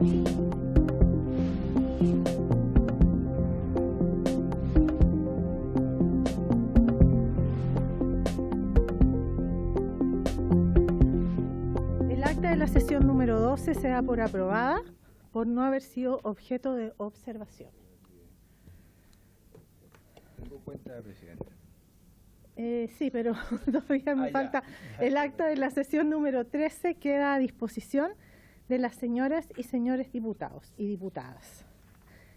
El acta de la sesión número 12 se da por aprobada por no haber sido objeto de observación. Tengo cuenta de presidente. Sí, pero todavía me falta. El acta de la sesión número 13 queda a disposición de las señoras y señores diputados y diputadas.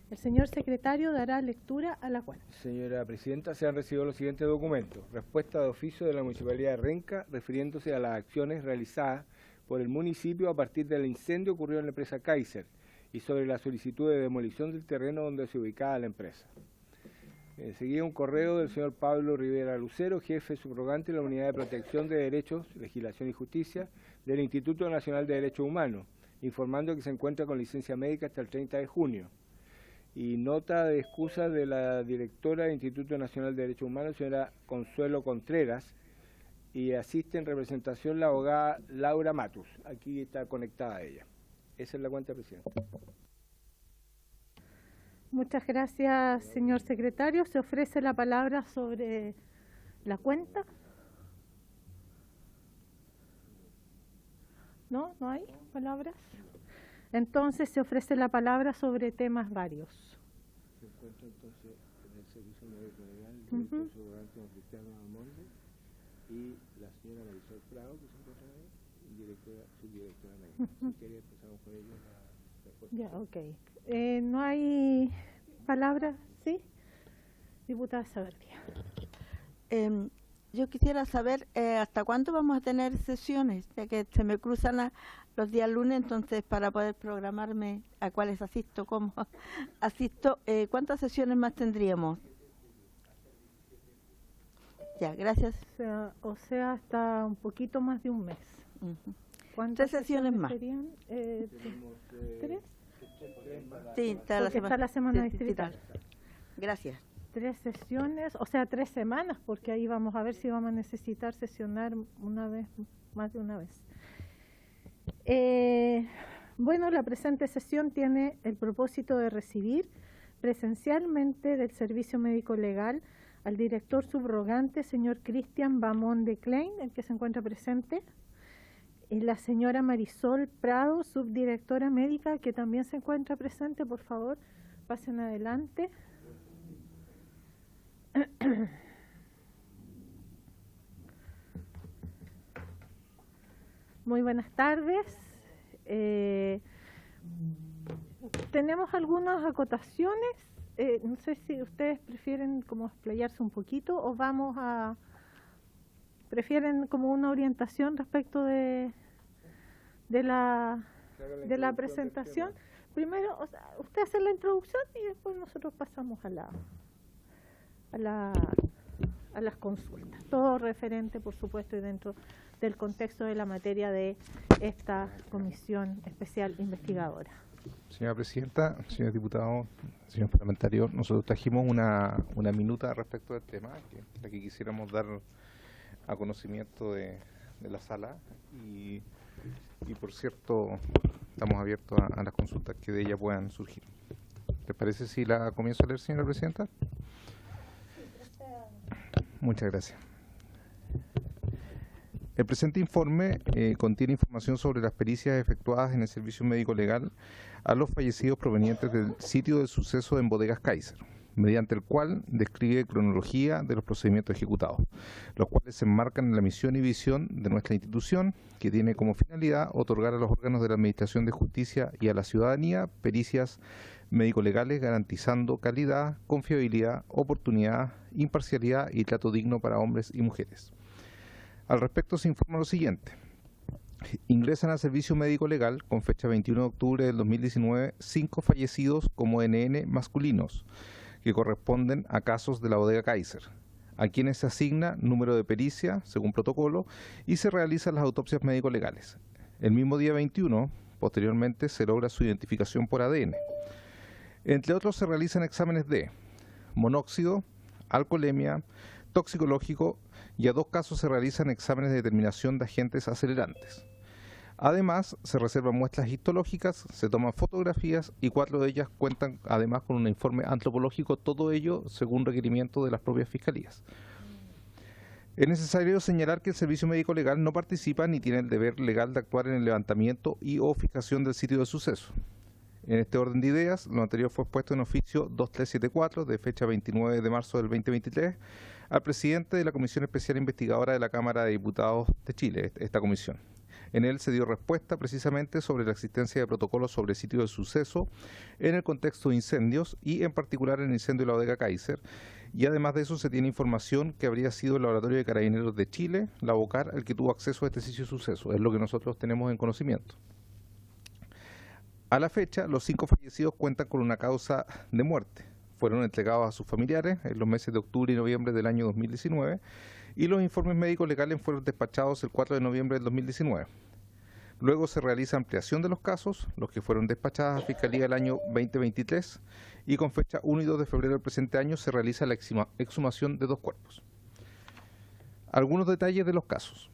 El señor secretario dará lectura a la cuenta. Señora Presidenta, se han recibido los siguientes documentos. Respuesta de oficio de la Municipalidad de Renca refiriéndose a las acciones realizadas por el municipio a partir del incendio ocurrido en la empresa Kaiser y sobre la solicitud de demolición del terreno donde se ubicaba la empresa. Enseguida un correo del señor Pablo Rivera Lucero, jefe subrogante de la Unidad de Protección de Derechos, Legislación y Justicia del Instituto Nacional de Derechos Humanos, informando que se encuentra con licencia médica hasta el 30 de junio. Y nota de excusa de la directora del Instituto Nacional de Derechos Humanos, señora Consuelo Contreras, y asiste en representación la abogada Laura Matus. Aquí está conectada ella. Esa es la cuenta, presidente. Muchas gracias, señor secretario. Se ofrece la palabra sobre la cuenta. ¿No? ¿No hay palabras? Entonces se ofrece la palabra sobre temas varios. Se encuentra entonces en el servicio médico legal el director subrogante don Cristiano Amonde y la señora Marisol Prado, que se encuentra ahí, subdirectora médica. Si quiere empezamos con ella la respuesta. Ya, ok. ¿No hay palabras? ¿Sí? Diputada Saavedra. Yo quisiera saber hasta cuándo vamos a tener sesiones, ya que se me cruzan los días lunes, entonces para poder programarme a cuáles asisto, cómo asisto, ¿cuántas sesiones más tendríamos? Ya, gracias. O sea, hasta un poquito más de un mes. ¿Cuántas sesiones más? Serían? ¿Tres? Sí, está la semana distrital. Gracias. 3 sesiones, o sea, 3 semanas, porque ahí vamos a ver si vamos a necesitar sesionar una vez, más de una vez. Bueno, la presente sesión tiene el propósito de recibir presencialmente del Servicio Médico Legal al director subrogante, señor Cristian Bamón de Klein, el que se encuentra presente, y la señora Marisol Prado, subdirectora médica, que también se encuentra presente. Por favor, pasen adelante. Muy buenas tardes. Tenemos algunas acotaciones. No sé si ustedes prefieren como explayarse un poquito o prefieren como una orientación respecto de la presentación. Primero, o sea, usted hace la introducción y después nosotros pasamos a las consultas. Todo referente, por supuesto, y dentro del contexto de la materia de esta comisión especial investigadora. Señora Presidenta, señores diputados, señores parlamentarios, nosotros trajimos una minuta respecto del tema, la que quisiéramos dar a conocimiento de la sala y por cierto, estamos abiertos a las consultas que de ella puedan surgir. ¿Les parece si la comienzo a leer, señora Presidenta? Muchas gracias. El presente informe contiene información sobre las pericias efectuadas en el servicio médico legal a los fallecidos provenientes del sitio del suceso en Bodegas Kaiser, mediante el cual describe cronología de los procedimientos ejecutados, los cuales se enmarcan en la misión y visión de nuestra institución, que tiene como finalidad otorgar a los órganos de la Administración de Justicia y a la ciudadanía pericias médico-legales garantizando calidad, confiabilidad, oportunidad, imparcialidad y trato digno para hombres y mujeres. Al respecto se informa lo siguiente. Ingresan al servicio médico legal con fecha 21 de octubre del 2019 5 fallecidos como NN masculinos que corresponden a casos de la bodega Kaiser, a quienes se asigna número de pericia según protocolo y se realizan las autopsias médico-legales. El mismo día 21, posteriormente, se logra su identificación por ADN. Entre otros se realizan exámenes de monóxido, alcoholemia, toxicológico y a 2 casos se realizan exámenes de determinación de agentes acelerantes. Además, se reservan muestras histológicas, se toman fotografías y 4 de ellas cuentan además con un informe antropológico, todo ello según requerimiento de las propias fiscalías. Es necesario señalar que el Servicio Médico Legal no participa ni tiene el deber legal de actuar en el levantamiento y o fijación del sitio de suceso. En este orden de ideas, lo anterior fue expuesto en oficio 2374 de fecha 29 de marzo del 2023 al presidente de la Comisión Especial Investigadora de la Cámara de Diputados de Chile, esta comisión. En él se dio respuesta precisamente sobre la existencia de protocolos sobre sitio de suceso en el contexto de incendios y en particular en el incendio de la bodega Kaiser. Y además de eso se tiene información que habría sido el Laboratorio de Carabineros de Chile, la BOCAR, el que tuvo acceso a este sitio de suceso. Es lo que nosotros tenemos en conocimiento. A la fecha, los 5 fallecidos cuentan con una causa de muerte. Fueron entregados a sus familiares en los meses de octubre y noviembre del año 2019 y los informes médicos legales fueron despachados el 4 de noviembre del 2019. Luego se realiza ampliación de los casos, los que fueron despachados a Fiscalía el año 2023 y con fecha 1 y 2 de febrero del presente año se realiza la exhumación de 2 cuerpos. Algunos detalles de los casos.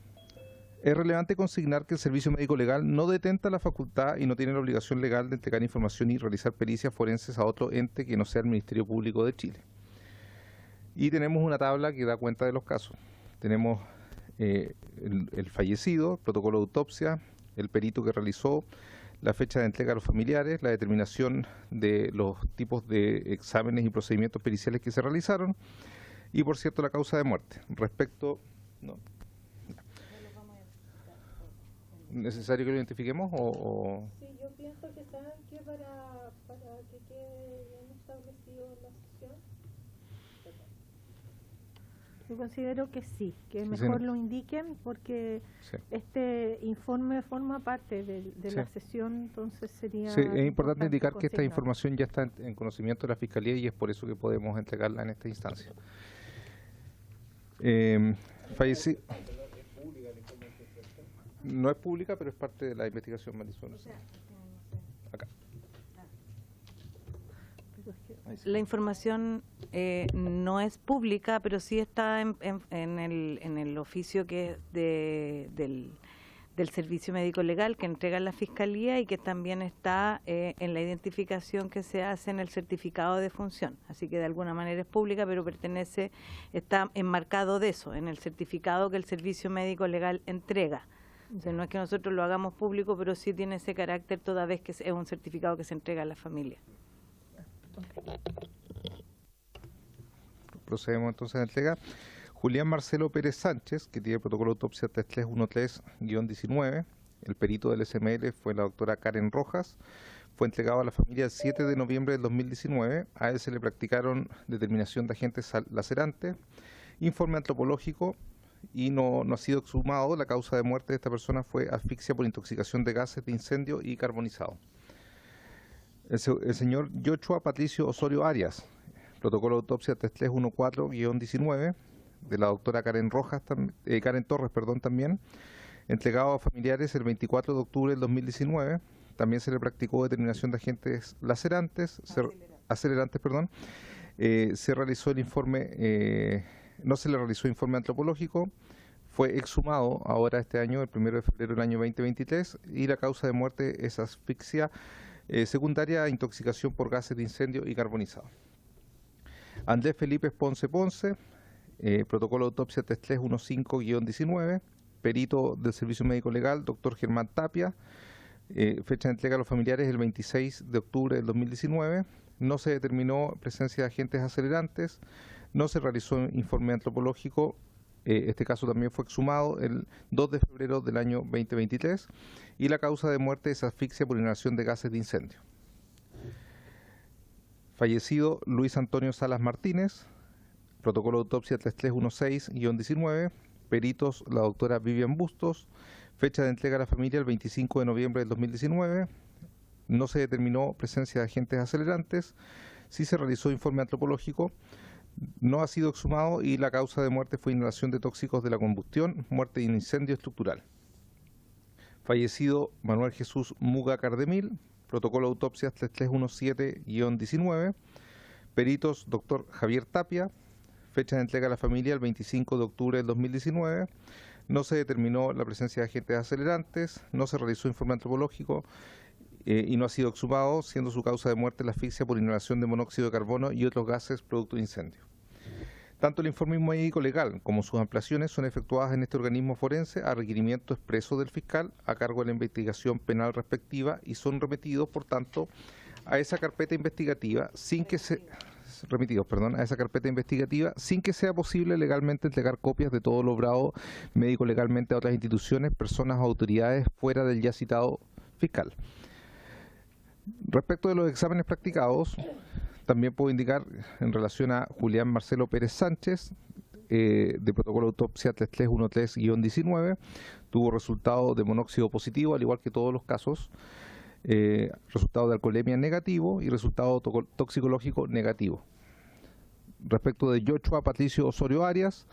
Es relevante consignar que el Servicio Médico Legal no detenta la facultad y no tiene la obligación legal de entregar información y realizar pericias forenses a otro ente que no sea el Ministerio Público de Chile. Y tenemos una tabla que da cuenta de los casos. Tenemos el fallecido, protocolo de autopsia, el perito que realizó, la fecha de entrega a los familiares, la determinación de los tipos de exámenes y procedimientos periciales que se realizaron y, por cierto, la causa de muerte. Respecto... No. ¿Necesario que lo identifiquemos o...? Sí, yo pienso que saben que para que quede bien establecido la sesión. Yo considero que sí, que mejor lo indiquen porque este informe forma parte de la sesión, entonces sería... Sí, es importante indicar que esta información ya está en conocimiento de la Fiscalía y es por eso que podemos entregarla en esta instancia. Fallecido... No es pública, pero es parte de la investigación, Marisol. Acá. La información no es pública, pero sí está en el oficio que es del Servicio Médico Legal que entrega la Fiscalía y que también está en la identificación que se hace en el certificado de función. Así que de alguna manera es pública, pero está enmarcado de eso, en el certificado que el Servicio Médico Legal entrega. O sea, no es que nosotros lo hagamos público, pero sí tiene ese carácter toda vez que es un certificado que se entrega a la familia. Procedemos entonces a entregar. Julián Marcelo Pérez Sánchez, que tiene el protocolo de autopsia 3313-19, el perito del SML fue la doctora Karen Rojas, fue entregado a la familia el 7 de noviembre del 2019, a él se le practicaron determinación de agentes lacerantes, informe antropológico, y no ha sido exhumado. La causa de muerte de esta persona fue asfixia por intoxicación de gases de incendio y carbonizado. El señor Yochoa Patricio Osorio Arias, protocolo de autopsia 3314-19, de la doctora Karen Torres, también, entregado a familiares el 24 de octubre del 2019. También se le practicó determinación de agentes acelerantes. Se realizó el informe... no se le realizó informe antropológico, fue exhumado ahora este año, el 1 de febrero del año 2023, y la causa de muerte es asfixia secundaria a intoxicación por gases de incendio y carbonizado. Andrés Felipe Ponce, protocolo de autopsia 3315-19, perito del Servicio Médico Legal, doctor Germán Tapia, fecha de entrega a los familiares el 26 de octubre del 2019, no se determinó presencia de agentes acelerantes, no se realizó informe antropológico, este caso también fue exhumado el 2 de febrero del año 2023 y la causa de muerte es asfixia por inhalación de gases de incendio. Fallecido Luis Antonio Salas Martínez, protocolo de autopsia 3316-19, peritos la doctora Vivian Bustos, fecha de entrega a la familia el 25 de noviembre del 2019, no se determinó presencia de agentes acelerantes, sí se realizó informe antropológico, no ha sido exhumado y la causa de muerte fue inhalación de tóxicos de la combustión, muerte de incendio estructural. Fallecido Manuel Jesús Muga Cardemil, protocolo de autopsia 3317-19, peritos doctor Javier Tapia, fecha de entrega a la familia el 25 de octubre del 2019, no se determinó la presencia de agentes acelerantes, no se realizó informe antropológico y no ha sido exhumado, siendo su causa de muerte la asfixia por inhalación de monóxido de carbono y otros gases producto de incendio. Tanto el informe médico legal como sus ampliaciones son efectuadas en este organismo forense a requerimiento expreso del fiscal a cargo de la investigación penal respectiva y son remitidos, por tanto, a esa carpeta investigativa sin que sea posible legalmente entregar copias de todo lo obrado médico legalmente a otras instituciones, personas o autoridades fuera del ya citado fiscal. Respecto de los exámenes practicados, también puedo indicar en relación a Julián Marcelo Pérez Sánchez, de protocolo de autopsia 3313-19, tuvo resultado de monóxido positivo, al igual que todos los casos, resultado de alcoholemia negativo y resultado toxicológico negativo. Respecto de Yochoa Patricio Osorio Arias,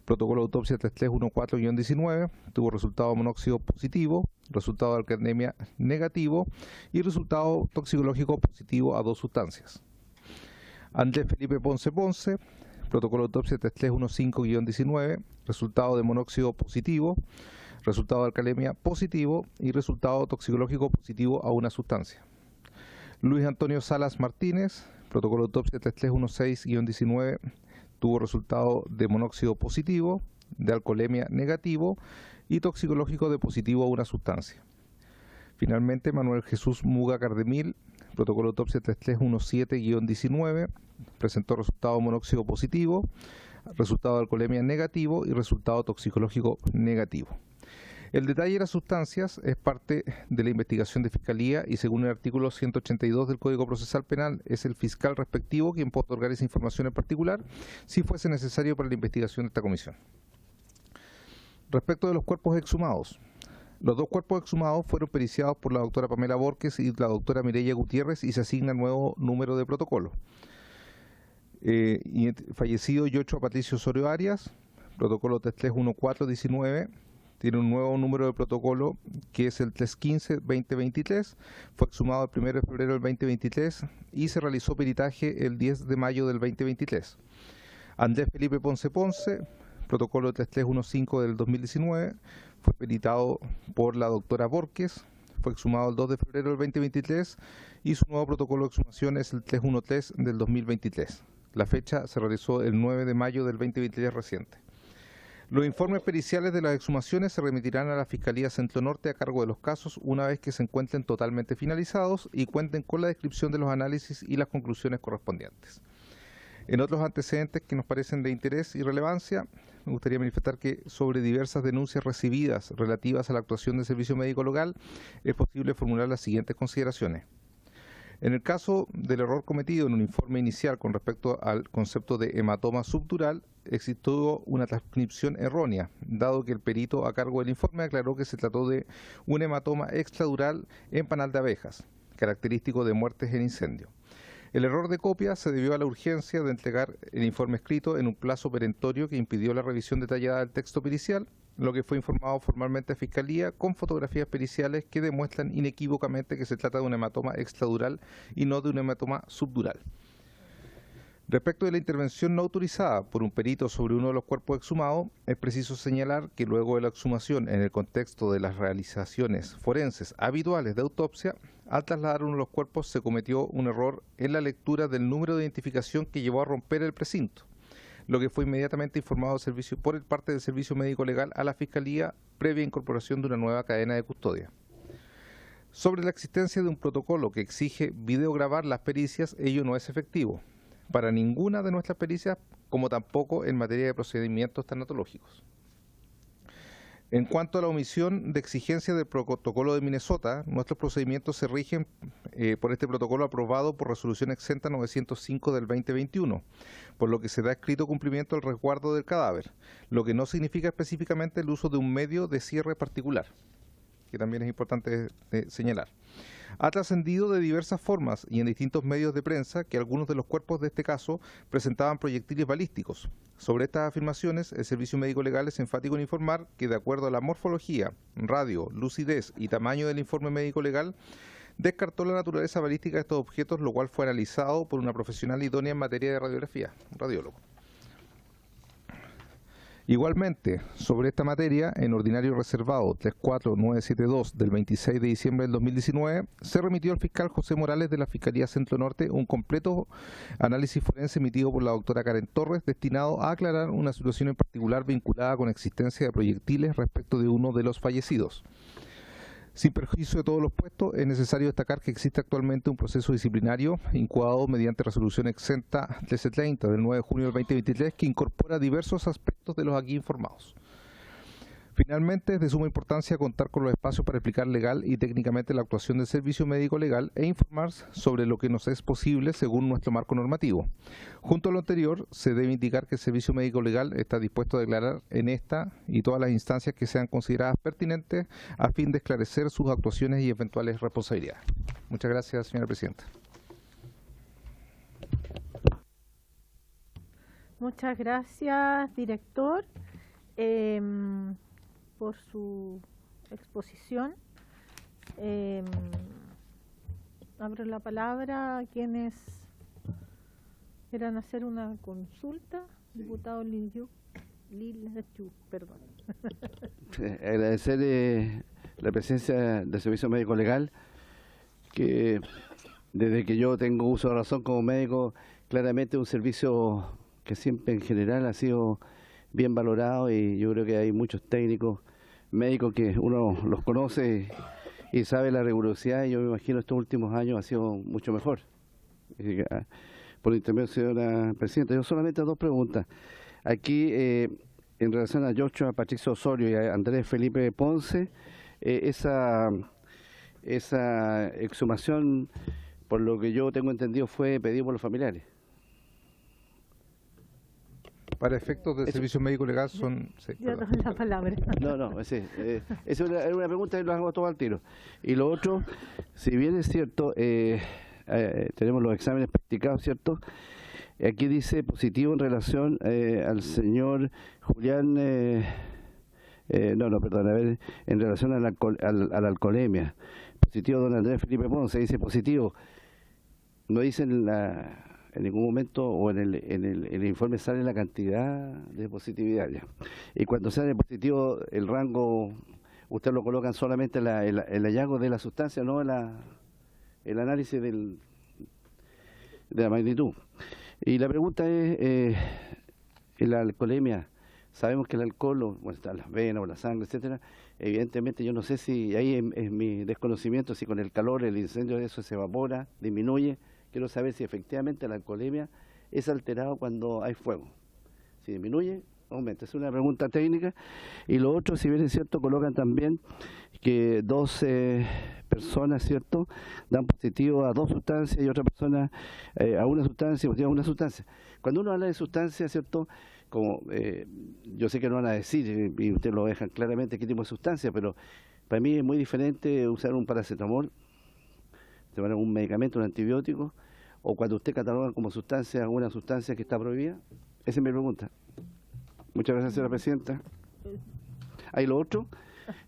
protocolo de autopsia 3314-19, tuvo resultado de monóxido positivo, resultado de alcoholemia negativo y resultado toxicológico positivo a 2 sustancias. Andrés Felipe Ponce Ponce, protocolo de autopsia 3315-19, resultado de monóxido positivo, resultado de alcalemia positivo y resultado toxicológico positivo a una sustancia. Luis Antonio Salas Martínez, protocolo de autopsia 3316-19, tuvo resultado de monóxido positivo, de alcoholemia negativo y toxicológico de positivo a una sustancia. Finalmente, Manuel Jesús Muga Cardemil, protocolo de autopsia 3317-19, presentó resultado monóxido positivo, resultado de alcoholemia negativo y resultado toxicológico negativo. El detalle de las sustancias es parte de la investigación de Fiscalía y según el artículo 182 del Código Procesal Penal es el fiscal respectivo quien puede otorgar esa información en particular si fuese necesario para la investigación de esta comisión. Respecto de los cuerpos exhumados, los 2 cuerpos exhumados fueron periciados por la doctora Pamela Borges y la doctora Mireya Gutiérrez y se asigna nuevo número de protocolo. Fallecido Yochoa Patricio Osorio Arias, protocolo 3314-19, tiene un nuevo número de protocolo que es el 315-2023, fue exhumado el 1 de febrero del 2023 y se realizó peritaje el 10 de mayo del 2023. Andrés Felipe Ponce Ponce, protocolo 3315 del 2019, fue peritado por la doctora Borges, fue exhumado el 2 de febrero del 2023 y su nuevo protocolo de exhumación es el 313 del 2023. La fecha se realizó el 9 de mayo del 2023 reciente. Los informes periciales de las exhumaciones se remitirán a la Fiscalía Centro Norte a cargo de los casos una vez que se encuentren totalmente finalizados y cuenten con la descripción de los análisis y las conclusiones correspondientes. En otros antecedentes que nos parecen de interés y relevancia, me gustaría manifestar que sobre diversas denuncias recibidas relativas a la actuación del Servicio Médico Legal es posible formular las siguientes consideraciones. En el caso del error cometido en un informe inicial con respecto al concepto de hematoma subdural, existió una transcripción errónea, dado que el perito a cargo del informe aclaró que se trató de un hematoma extradural en panal de abejas, característico de muertes en incendio. El error de copia se debió a la urgencia de entregar el informe escrito en un plazo perentorio que impidió la revisión detallada del texto pericial, lo que fue informado formalmente a Fiscalía con fotografías periciales que demuestran inequívocamente que se trata de un hematoma extradural y no de un hematoma subdural. Respecto de la intervención no autorizada por un perito sobre uno de los cuerpos exhumados, es preciso señalar que luego de la exhumación en el contexto de las realizaciones forenses habituales de autopsia, al trasladar uno de los cuerpos se cometió un error en la lectura del número de identificación que llevó a romper el precinto, lo que fue inmediatamente informado por parte del Servicio Médico Legal a la Fiscalía previa incorporación de una nueva cadena de custodia. Sobre la existencia de un protocolo que exige videograbar las pericias, ello no es efectivo para ninguna de nuestras pericias, como tampoco en materia de procedimientos tanatológicos. En cuanto a la omisión de exigencia del protocolo de Minnesota, nuestros procedimientos se rigen por este protocolo aprobado por Resolución Exenta 905 del 2021, por lo que se da escrito cumplimiento al resguardo del cadáver, lo que no significa específicamente el uso de un medio de cierre particular, que también es importante señalar. Ha trascendido de diversas formas y en distintos medios de prensa que algunos de los cuerpos de este caso presentaban proyectiles balísticos. Sobre estas afirmaciones, el Servicio Médico Legal es enfático en informar que, de acuerdo a la morfología, radio, lucidez y tamaño del informe médico legal, descartó la naturaleza balística de estos objetos, lo cual fue analizado por una profesional idónea en materia de radiografía, un radiólogo. Igualmente, sobre esta materia, en ordinario reservado 34972 del 26 de diciembre del 2019, se remitió al fiscal José Morales de la Fiscalía Centro Norte un completo análisis forense emitido por la doctora Karen Torres, destinado a aclarar una situación en particular vinculada con existencia de proyectiles respecto de uno de los fallecidos. Sin perjuicio de todos los puestos, es necesario destacar que existe actualmente un proceso disciplinario incoado mediante resolución exenta 1330 del 9 de junio del 2023 que incorpora diversos aspectos de los aquí informados. Finalmente, es de suma importancia contar con los espacios para explicar legal y técnicamente la actuación del servicio médico legal e informar sobre lo que nos es posible según nuestro marco normativo. Junto a lo anterior, se debe indicar que el servicio médico legal está dispuesto a declarar en esta y todas las instancias que sean consideradas pertinentes a fin de esclarecer sus actuaciones y eventuales responsabilidades. Muchas gracias, señora presidenta. Muchas gracias, director, por su exposición. Abro la palabra a quienes quieran hacer una consulta. Diputado Lilyu, perdón. Agradecer la presencia del Servicio Médico Legal, que desde que yo tengo uso de razón como médico, claramente un servicio que siempre en general ha sido bien valorado, y yo creo que hay muchos técnicos médicos que uno los conoce y sabe la rigurosidad, y yo me imagino estos últimos años ha sido mucho mejor. Por intermedio, señora presidenta, yo solamente dos preguntas. Aquí, en relación a Joshua Patricio Osorio y a Andrés Felipe Ponce, esa exhumación, por lo que yo tengo entendido, fue pedida por los familiares. Para efectos del servicio médico legal son... Sí, yo doy la palabra. No, sí, es una pregunta que lo hago todo al tiro. Y lo otro, si bien es cierto, tenemos los exámenes practicados, ¿cierto? Aquí dice positivo en relación al señor Julián, en relación a la alcoholemia. Positivo don Andrés Felipe Ponce, dice positivo. No dicen en ningún momento, o en el informe sale la cantidad de positividad ya. Y cuando sale positivo, el rango, usted lo colocan solamente el hallazgo de la sustancia, no el análisis de la magnitud. Y la pregunta es, en la alcoholemia, sabemos que el alcohol, está en las venas o la sangre, etcétera, evidentemente yo no sé si, ahí es mi desconocimiento, si con el calor, el incendio de eso se evapora, disminuye. Quiero saber si efectivamente la alcoholemia es alterada cuando hay fuego. Si disminuye, aumenta. Es una pregunta técnica. Y lo otro, si bien es cierto, colocan también que 12 personas, ¿cierto?, dan positivo a 2 sustancias y otra persona a una sustancia, positivo a una sustancia. Cuando uno habla de sustancias, ¿cierto?, como yo sé que no van a decir, y ustedes lo dejan claramente qué tipo de sustancia, pero para mí es muy diferente usar un paracetamol, un medicamento, un antibiótico, o cuando usted cataloga como sustancia una sustancia que está prohibida. Esa es mi pregunta. Muchas gracias, señora presidenta. Hay lo otro,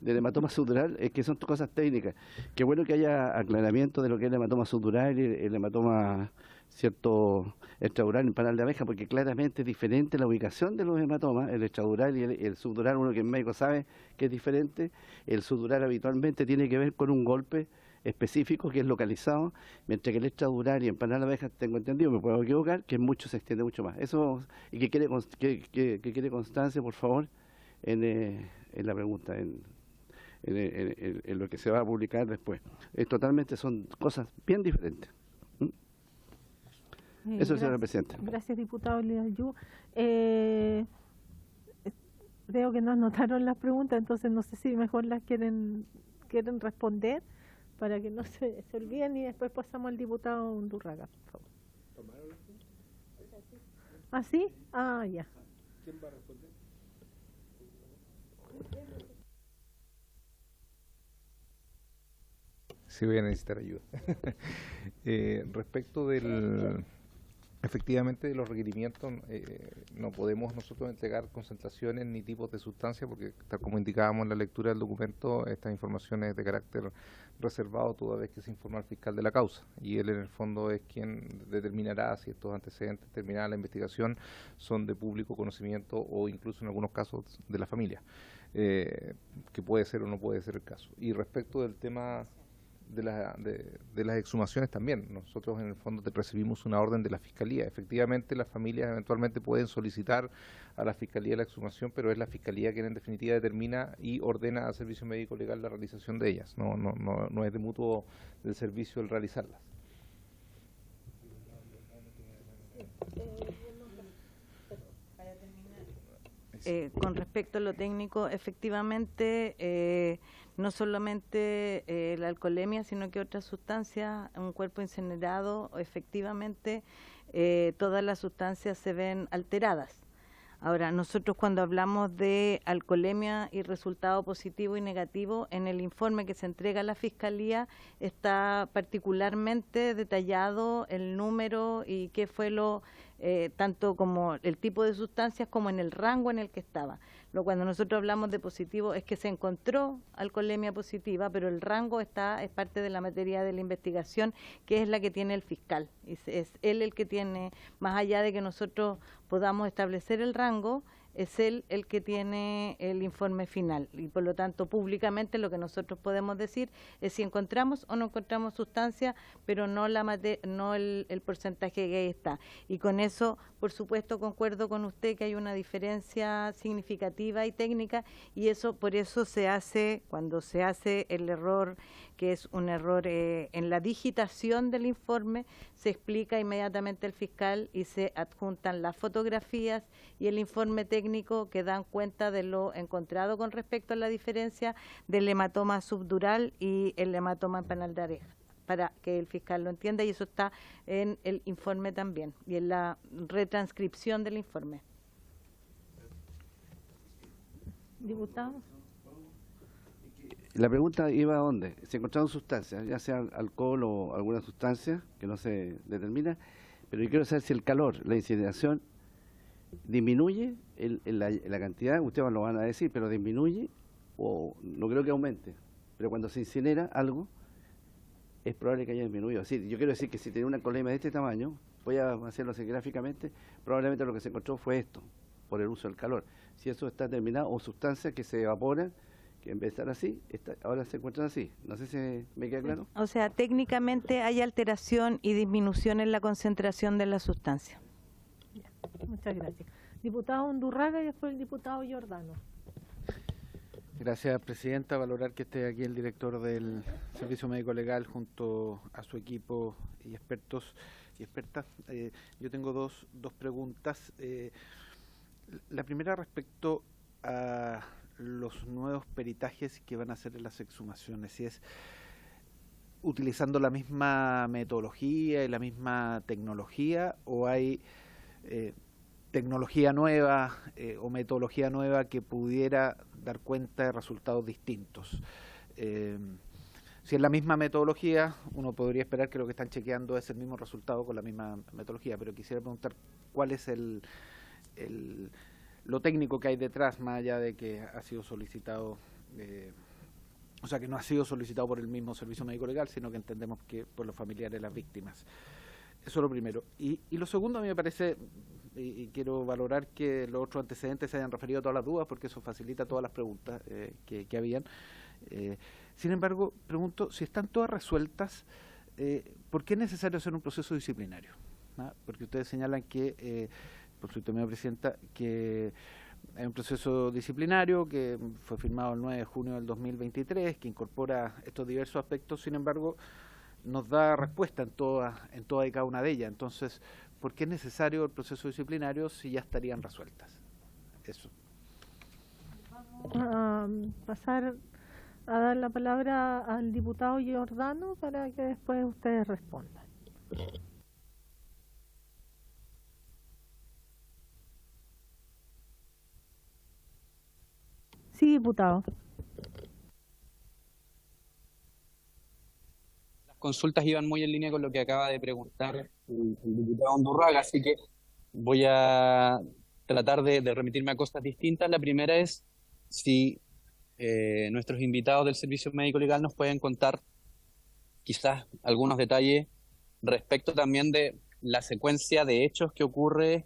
del hematoma subdural, es que son cosas técnicas. Qué bueno que haya aclaramiento de lo que es el hematoma subdural y el hematoma, cierto, extradural en panal de abeja, porque claramente es diferente la ubicación de los hematomas, el extradural y el subdural. Uno que es médico sabe que es diferente. El subdural habitualmente tiene que ver con un golpe específico que es localizado, mientras que el extradural y en panal de abeja, tengo entendido, me puedo equivocar, que mucho se extiende mucho más. Eso, y que quiere constancia, por favor, en la pregunta, en lo que se va a publicar después. Totalmente son cosas bien diferentes. Eso, señora presidenta. Gracias, diputado Lilyu. Creo que no anotaron las preguntas, entonces no sé si mejor las quieren responder para que no se olviden, y después pasamos al diputado Undurraga, por favor. ¿Ah, sí? Ah, ya. ¿Quién va a responder? Sí, voy a necesitar ayuda. Respecto del Efectivamente, los requerimientos no podemos nosotros entregar concentraciones ni tipos de sustancias porque, tal como indicábamos en la lectura del documento, esta información es de carácter reservado toda vez que se informa al fiscal de la causa, y él en el fondo es quien determinará si estos antecedentes terminados la investigación son de público conocimiento o incluso en algunos casos de la familia, que puede ser o no puede ser el caso. Y respecto del tema de las exhumaciones también, nosotros en el fondo recibimos una orden de la Fiscalía. Efectivamente, las familias eventualmente pueden solicitar a la Fiscalía la exhumación, pero es la Fiscalía quien en definitiva determina y ordena al Servicio Médico Legal la realización de ellas. No es de mutuo del servicio el realizarlas. Con respecto a lo técnico, efectivamente, no solamente la alcoholemia, sino que otras sustancias, un cuerpo incinerado, efectivamente, todas las sustancias se ven alteradas. Ahora, nosotros cuando hablamos de alcoholemia y resultado positivo y negativo, en el informe que se entrega a la Fiscalía está particularmente detallado el número y qué fue tanto como el tipo de sustancias como en el rango en el que estaba. Cuando nosotros hablamos de positivo es que se encontró alcoholemia positiva, pero el rango es parte de la materia de la investigación, que es la que tiene el fiscal. Es él el que tiene, más allá de que nosotros podamos establecer el rango, es él el que tiene el informe final, y por lo tanto públicamente lo que nosotros podemos decir es si encontramos o no encontramos sustancia, pero no el porcentaje que ahí está. Y con eso, por supuesto, concuerdo con usted que hay una diferencia significativa y técnica, y por eso se hace, cuando se hace el error, que es un error en la digitación del informe, se explica inmediatamente al fiscal y se adjuntan las fotografías y el informe técnico que dan cuenta de lo encontrado con respecto a la diferencia del hematoma subdural y el hematoma empanal de oreja, para que el fiscal lo entienda, y eso está en el informe también y en la retranscripción del informe. Diputado. La pregunta iba a dónde. Se encontraron sustancias, ya sea alcohol o alguna sustancia que no se determina, pero yo quiero saber si el calor, la incineración, disminuye la cantidad, ustedes lo van a decir, pero disminuye o no creo que aumente. Pero cuando se incinera algo, es probable que haya disminuido. Sí, yo quiero decir que si tenía una alcoholemia de este tamaño, voy a hacerlo así gráficamente, probablemente lo que se encontró fue esto, por el uso del calor. Si eso está terminado, o sustancias que se evaporan, que en vez de estar así, ahora se encuentran así. No sé si me queda claro. O sea, técnicamente hay alteración y disminución en la concentración de la sustancia. Muchas gracias. Diputado Undurraga y después el diputado Giordano. Gracias, presidenta. Valorar que esté aquí el director del Servicio Médico Legal junto a su equipo y expertos y expertas. Yo tengo dos preguntas. La primera respecto a los nuevos peritajes que van a hacer en las exhumaciones, si es utilizando la misma metodología y la misma tecnología, o hay tecnología nueva o metodología nueva que pudiera dar cuenta de resultados distintos. Si es la misma metodología, uno podría esperar que lo que están chequeando es el mismo resultado con la misma metodología, pero quisiera preguntar cuál es lo técnico que hay detrás, más allá de que ha sido solicitado, o sea, que no ha sido solicitado por el mismo Servicio Médico Legal, sino que entendemos que por los familiares de las víctimas. Eso es lo primero. Y lo segundo, a mí me parece, y quiero valorar que los otros antecedentes se hayan referido a todas las dudas, porque eso facilita todas las preguntas que habían. Sin embargo, pregunto, si están todas resueltas, ¿por qué es necesario hacer un proceso disciplinario? ¿Ah? Porque ustedes señalan que, por su término, presidenta, que hay un proceso disciplinario que fue firmado el 9 de junio del 2023, que incorpora estos diversos aspectos, sin embargo, nos da respuesta en toda y cada una de ellas. Entonces, ¿por qué es necesario el proceso disciplinario si ya estarían resueltas? Eso. Vamos a pasar a dar la palabra al diputado Giordano para que después ustedes respondan. Sí, diputado. consultas iban muy en línea con lo que acaba de preguntar el diputado Undurraga, así que voy a tratar de remitirme a cosas distintas. La primera es si nuestros invitados del Servicio Médico Legal nos pueden contar quizás algunos detalles respecto también de la secuencia de hechos que ocurre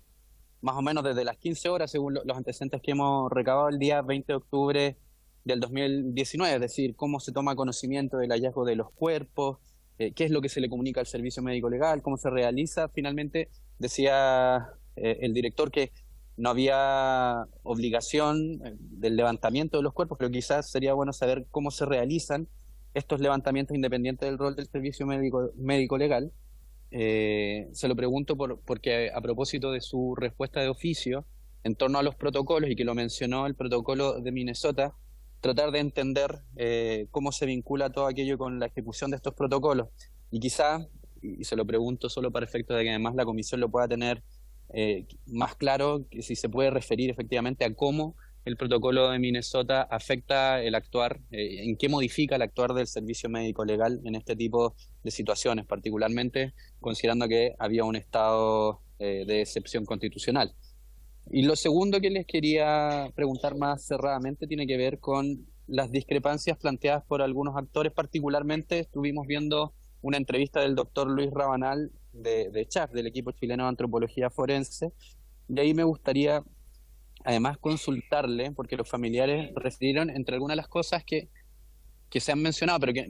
más o menos desde las 15 horas, según los antecedentes que hemos recabado el día 20 de octubre del 2019, es decir, cómo se toma conocimiento del hallazgo de los cuerpos, qué es lo que se le comunica al Servicio Médico Legal, cómo se realiza. Finalmente, decía el director que no había obligación del levantamiento de los cuerpos, pero quizás sería bueno saber cómo se realizan estos levantamientos independientes del rol del Servicio Médico Legal. Se lo pregunto porque a propósito de su respuesta de oficio en torno a los protocolos, y que lo mencionó el protocolo de Minnesota, tratar de entender cómo se vincula todo aquello con la ejecución de estos protocolos. Y quizá, y se lo pregunto solo para efecto de que además la comisión lo pueda tener más claro, que si se puede referir efectivamente a cómo el protocolo de Minnesota afecta el actuar, en qué modifica el actuar del Servicio Médico Legal en este tipo de situaciones, particularmente considerando que había un estado de excepción constitucional. Y lo segundo que les quería preguntar más cerradamente tiene que ver con las discrepancias planteadas por algunos actores. Particularmente estuvimos viendo una entrevista del doctor Luis Rabanal de CHAF, del equipo chileno de antropología forense, y ahí me gustaría además consultarle, porque los familiares refirieron entre algunas de las cosas que se han mencionado, pero que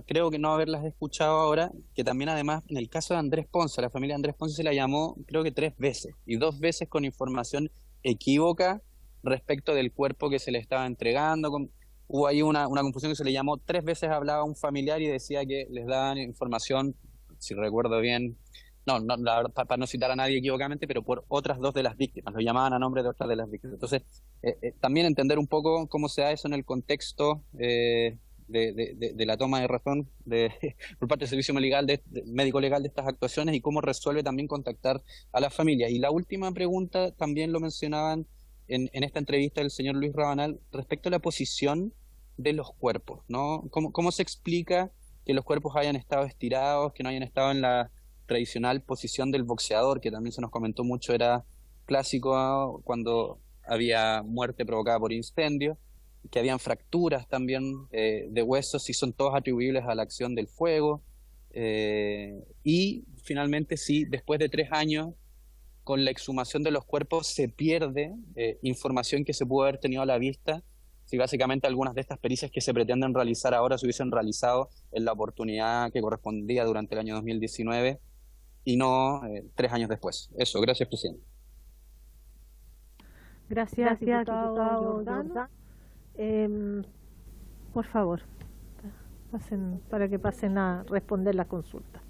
creo que no haberlas escuchado ahora, que también además en el caso de Andrés Ponce, la familia de Andrés Ponce se la llamó creo que 3 veces, y 2 veces con información equívoca respecto del cuerpo que se le estaba entregando. Hubo ahí una confusión que se le llamó 3 veces, hablaba un familiar y decía que les daban información, si recuerdo bien, para no citar a nadie equivocadamente, pero por otras 2 de las víctimas, lo llamaban a nombre de otras de las víctimas. Entonces, también entender un poco cómo se da eso en el contexto de la toma de razón por parte del Servicio Médico Legal de estas actuaciones, y cómo resuelve también contactar a la familia. Y la última pregunta, también lo mencionaban en esta entrevista del señor Luis Rabanal, respecto a la posición de los cuerpos, ¿no? ¿Cómo se explica que los cuerpos hayan estado estirados, que no hayan estado en la tradicional posición del boxeador, que también se nos comentó mucho, era clásico cuando había muerte provocada por incendio, que habían fracturas también de huesos, si son todos atribuibles a la acción del fuego, y finalmente si después de 3 años con la exhumación de los cuerpos se pierde información que se pudo haber tenido a la vista, si básicamente algunas de estas pericias que se pretenden realizar ahora se hubiesen realizado en la oportunidad que correspondía durante el año 2019 y no 3 años después. Eso, gracias, presidente. Gracias, diputado Giordano. Por favor, para que pasen a responder la consulta.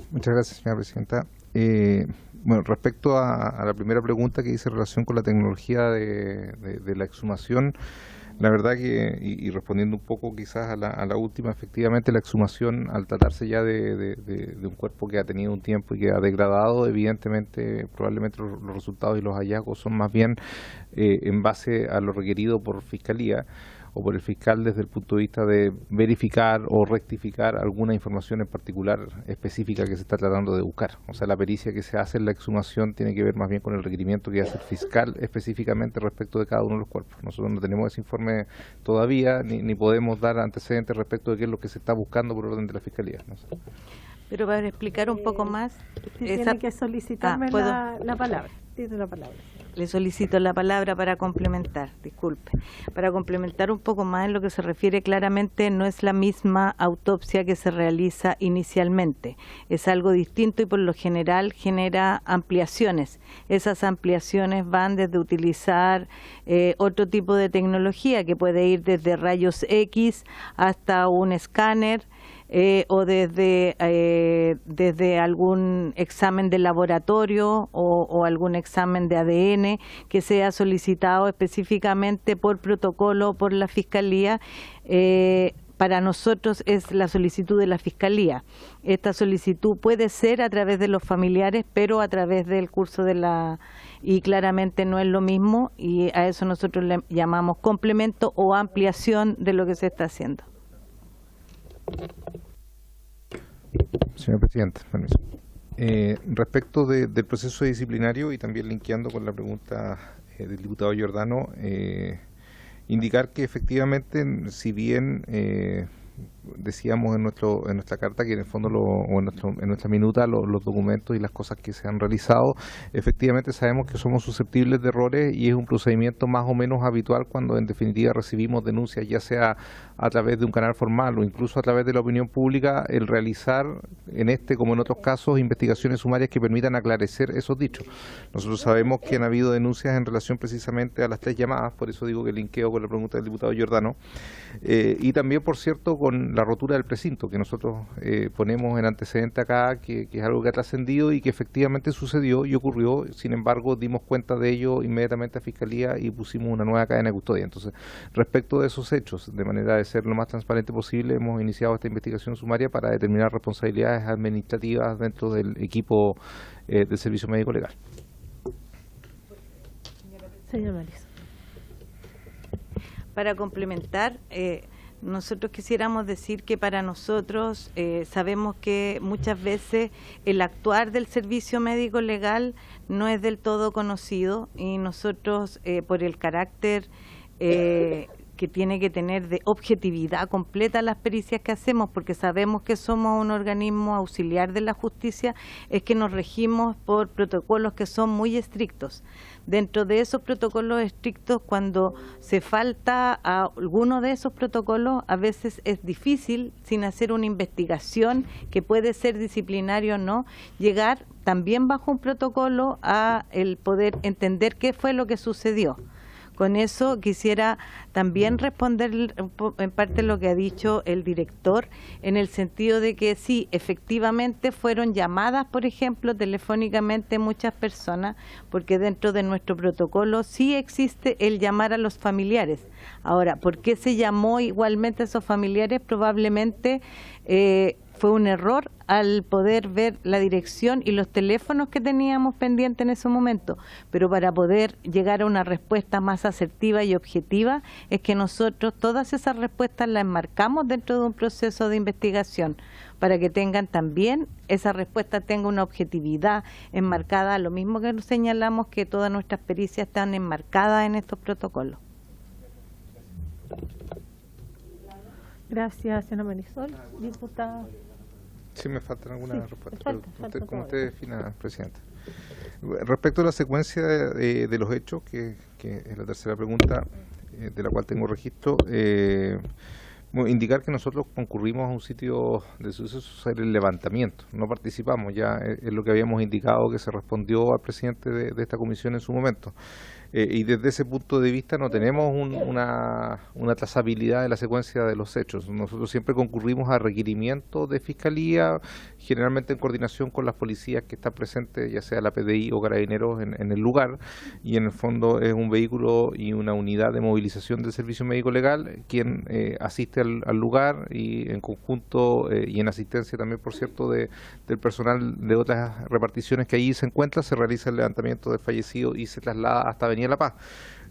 Muchas gracias, señora presidenta. Bueno, respecto a la primera pregunta que hice en relación con la tecnología de la exhumación, la verdad que, y respondiendo un poco quizás a la última, efectivamente la exhumación, al tratarse ya de un cuerpo que ha tenido un tiempo y que ha degradado, evidentemente probablemente los resultados y los hallazgos son más bien en base a lo requerido por Fiscalía o por el fiscal desde el punto de vista de verificar o rectificar alguna información en particular específica que se está tratando de buscar. O sea, la pericia que se hace en la exhumación tiene que ver más bien con el requerimiento que hace el fiscal específicamente respecto de cada uno de los cuerpos. Nosotros no tenemos ese informe todavía, ni podemos dar antecedentes respecto de qué es lo que se está buscando por orden de la Fiscalía. No sé. Pero para explicar un poco más... Tiene que solicitarme la palabra. Tiene la palabra. Le solicito la palabra para complementar, disculpe. Para complementar un poco más en lo que se refiere, claramente no es la misma autopsia que se realiza inicialmente. Es algo distinto y por lo general genera ampliaciones. Esas ampliaciones van desde utilizar otro tipo de tecnología que puede ir desde rayos X hasta un escáner, o desde algún examen de laboratorio o algún examen de ADN que sea solicitado específicamente por protocolo por la Fiscalía, para nosotros es la solicitud de la Fiscalía. Esta solicitud puede ser a través de los familiares, pero a través del curso de la... y claramente no es lo mismo, y a eso nosotros le llamamos complemento o ampliación de lo que se está haciendo. Señor Presidente, permiso. Respecto del proceso disciplinario y también linkeando con la pregunta del diputado Giordano, indicar que efectivamente, si bien decíamos en nuestra carta que en el fondo o en nuestra minuta los documentos y las cosas que se han realizado, efectivamente sabemos que somos susceptibles de errores y es un procedimiento más o menos habitual cuando en definitiva recibimos denuncias, ya sea a través de un canal formal o incluso a través de la opinión pública, el realizar en este como en otros casos investigaciones sumarias que permitan aclarecer esos dichos. Nosotros sabemos que han habido denuncias en relación precisamente a las 3 llamadas, por eso digo que linkeo con la pregunta del diputado Giordano, y también, por cierto, con la rotura del precinto, que nosotros ponemos en antecedente acá, que es algo que ha trascendido y que efectivamente sucedió y ocurrió. Sin embargo, dimos cuenta de ello inmediatamente a Fiscalía y pusimos una nueva cadena de custodia. Entonces, respecto de esos hechos, de manera de ser lo más transparente posible, hemos iniciado esta investigación sumaria para determinar responsabilidades administrativas dentro del equipo del Servicio Médico Legal. Señor Maris. Para complementar, nosotros quisiéramos decir que para nosotros sabemos que muchas veces el actuar del servicio médico legal no es del todo conocido y nosotros por el carácter que tiene que tener de objetividad completa las pericias que hacemos, porque sabemos que somos un organismo auxiliar de la justicia, es que nos regimos por protocolos que son muy estrictos. Dentro de esos protocolos estrictos, cuando se falta a alguno de esos protocolos, a veces es difícil, sin hacer una investigación que puede ser disciplinaria o no, llegar también bajo un protocolo a el poder entender qué fue lo que sucedió. Con eso quisiera también responder en parte lo que ha dicho el director, en el sentido de que sí, efectivamente fueron llamadas, por ejemplo, telefónicamente muchas personas, porque dentro de nuestro protocolo sí existe el llamar a los familiares. Ahora, ¿por qué se llamó igualmente a esos familiares? Probablemente fue un error al poder ver la dirección y los teléfonos que teníamos pendientes en ese momento, pero para poder llegar a una respuesta más asertiva y objetiva es que nosotros todas esas respuestas las enmarcamos dentro de un proceso de investigación para que tengan también, esa respuesta tenga una objetividad enmarcada, lo mismo que nos señalamos que todas nuestras pericias están enmarcadas en estos protocolos. Gracias, señora Marisol. Diputada. Sí, me faltan algunas respuestas, falta como usted defina, Presidente. Respecto a la secuencia de los hechos, que es la tercera pregunta de la cual tengo registro, indicar que nosotros concurrimos a un sitio de sucesos a hacer el levantamiento, no participamos, ya es lo que habíamos indicado que se respondió al presidente de esta comisión en su momento. Y desde ese punto de vista no tenemos una trazabilidad de la secuencia de los hechos. Nosotros siempre concurrimos a requerimientos de Fiscalía, generalmente en coordinación con las policías que están presentes, ya sea la PDI o Carabineros en el lugar, y en el fondo es un vehículo y una unidad de movilización del Servicio Médico Legal quien asiste al lugar y en conjunto y en asistencia también, por cierto, del personal de otras reparticiones que allí se encuentra, se realiza el levantamiento del fallecido y se traslada hasta Avenida La Paz.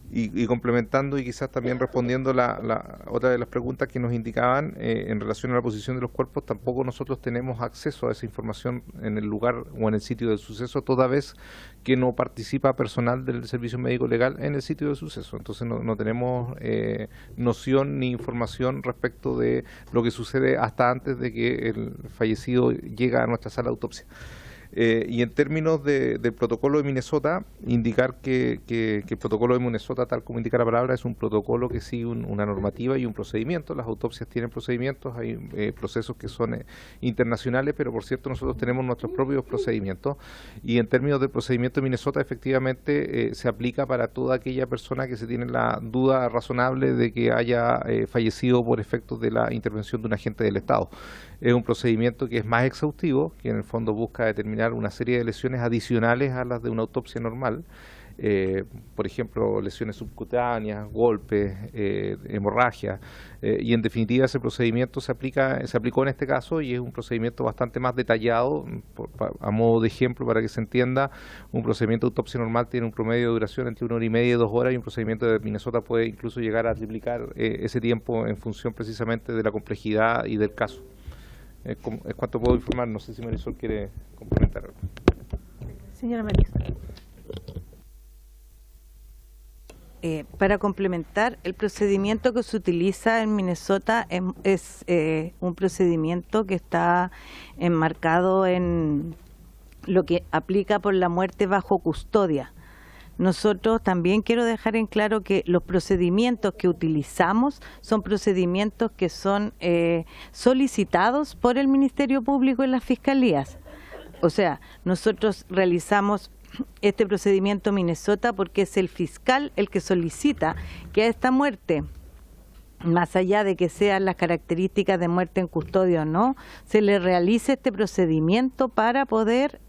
Y complementando y quizás también respondiendo la otra de las preguntas que nos indicaban en relación a la posición de los cuerpos, tampoco nosotros tenemos acceso a esa información en el lugar o en el sitio del suceso, toda vez que no participa personal del Servicio Médico Legal en el sitio del suceso. Entonces no tenemos noción ni información respecto de lo que sucede hasta antes de que el fallecido llega a nuestra sala de autopsia. Y en términos del protocolo de Minnesota, indicar que el protocolo de Minnesota, tal como indica la palabra, es un protocolo que sigue una normativa y un procedimiento. Las autopsias tienen procedimientos, hay procesos que son internacionales, pero por cierto nosotros tenemos nuestros propios procedimientos. Y en términos del procedimiento de Minnesota, efectivamente se aplica para toda aquella persona que se tiene la duda razonable de que haya fallecido por efectos de la intervención de un agente del Estado. Es un procedimiento que es más exhaustivo, que en el fondo busca determinar una serie de lesiones adicionales a las de una autopsia normal, por ejemplo, lesiones subcutáneas, golpes, hemorragia, y en definitiva ese procedimiento se aplicó en este caso y es un procedimiento bastante más detallado. A modo de ejemplo, para que se entienda, un procedimiento de autopsia normal tiene un promedio de duración entre 1 hora y media y 2 horas, y un procedimiento de Minnesota puede incluso llegar a triplicar ese tiempo en función precisamente de la complejidad y del caso. Es cuanto puedo informar. No sé si Marisol quiere complementar algo. Señora Marisol. Para complementar, el procedimiento que se utiliza en Minnesota es un procedimiento que está enmarcado en lo que aplica por la muerte bajo custodia. Nosotros también quiero dejar en claro que los procedimientos que utilizamos son procedimientos que son solicitados por el Ministerio Público en las fiscalías. O sea, nosotros realizamos este procedimiento en Minnesota porque es el fiscal el que solicita que a esta muerte, más allá de que sean las características de muerte en custodia o no, se le realice este procedimiento para poder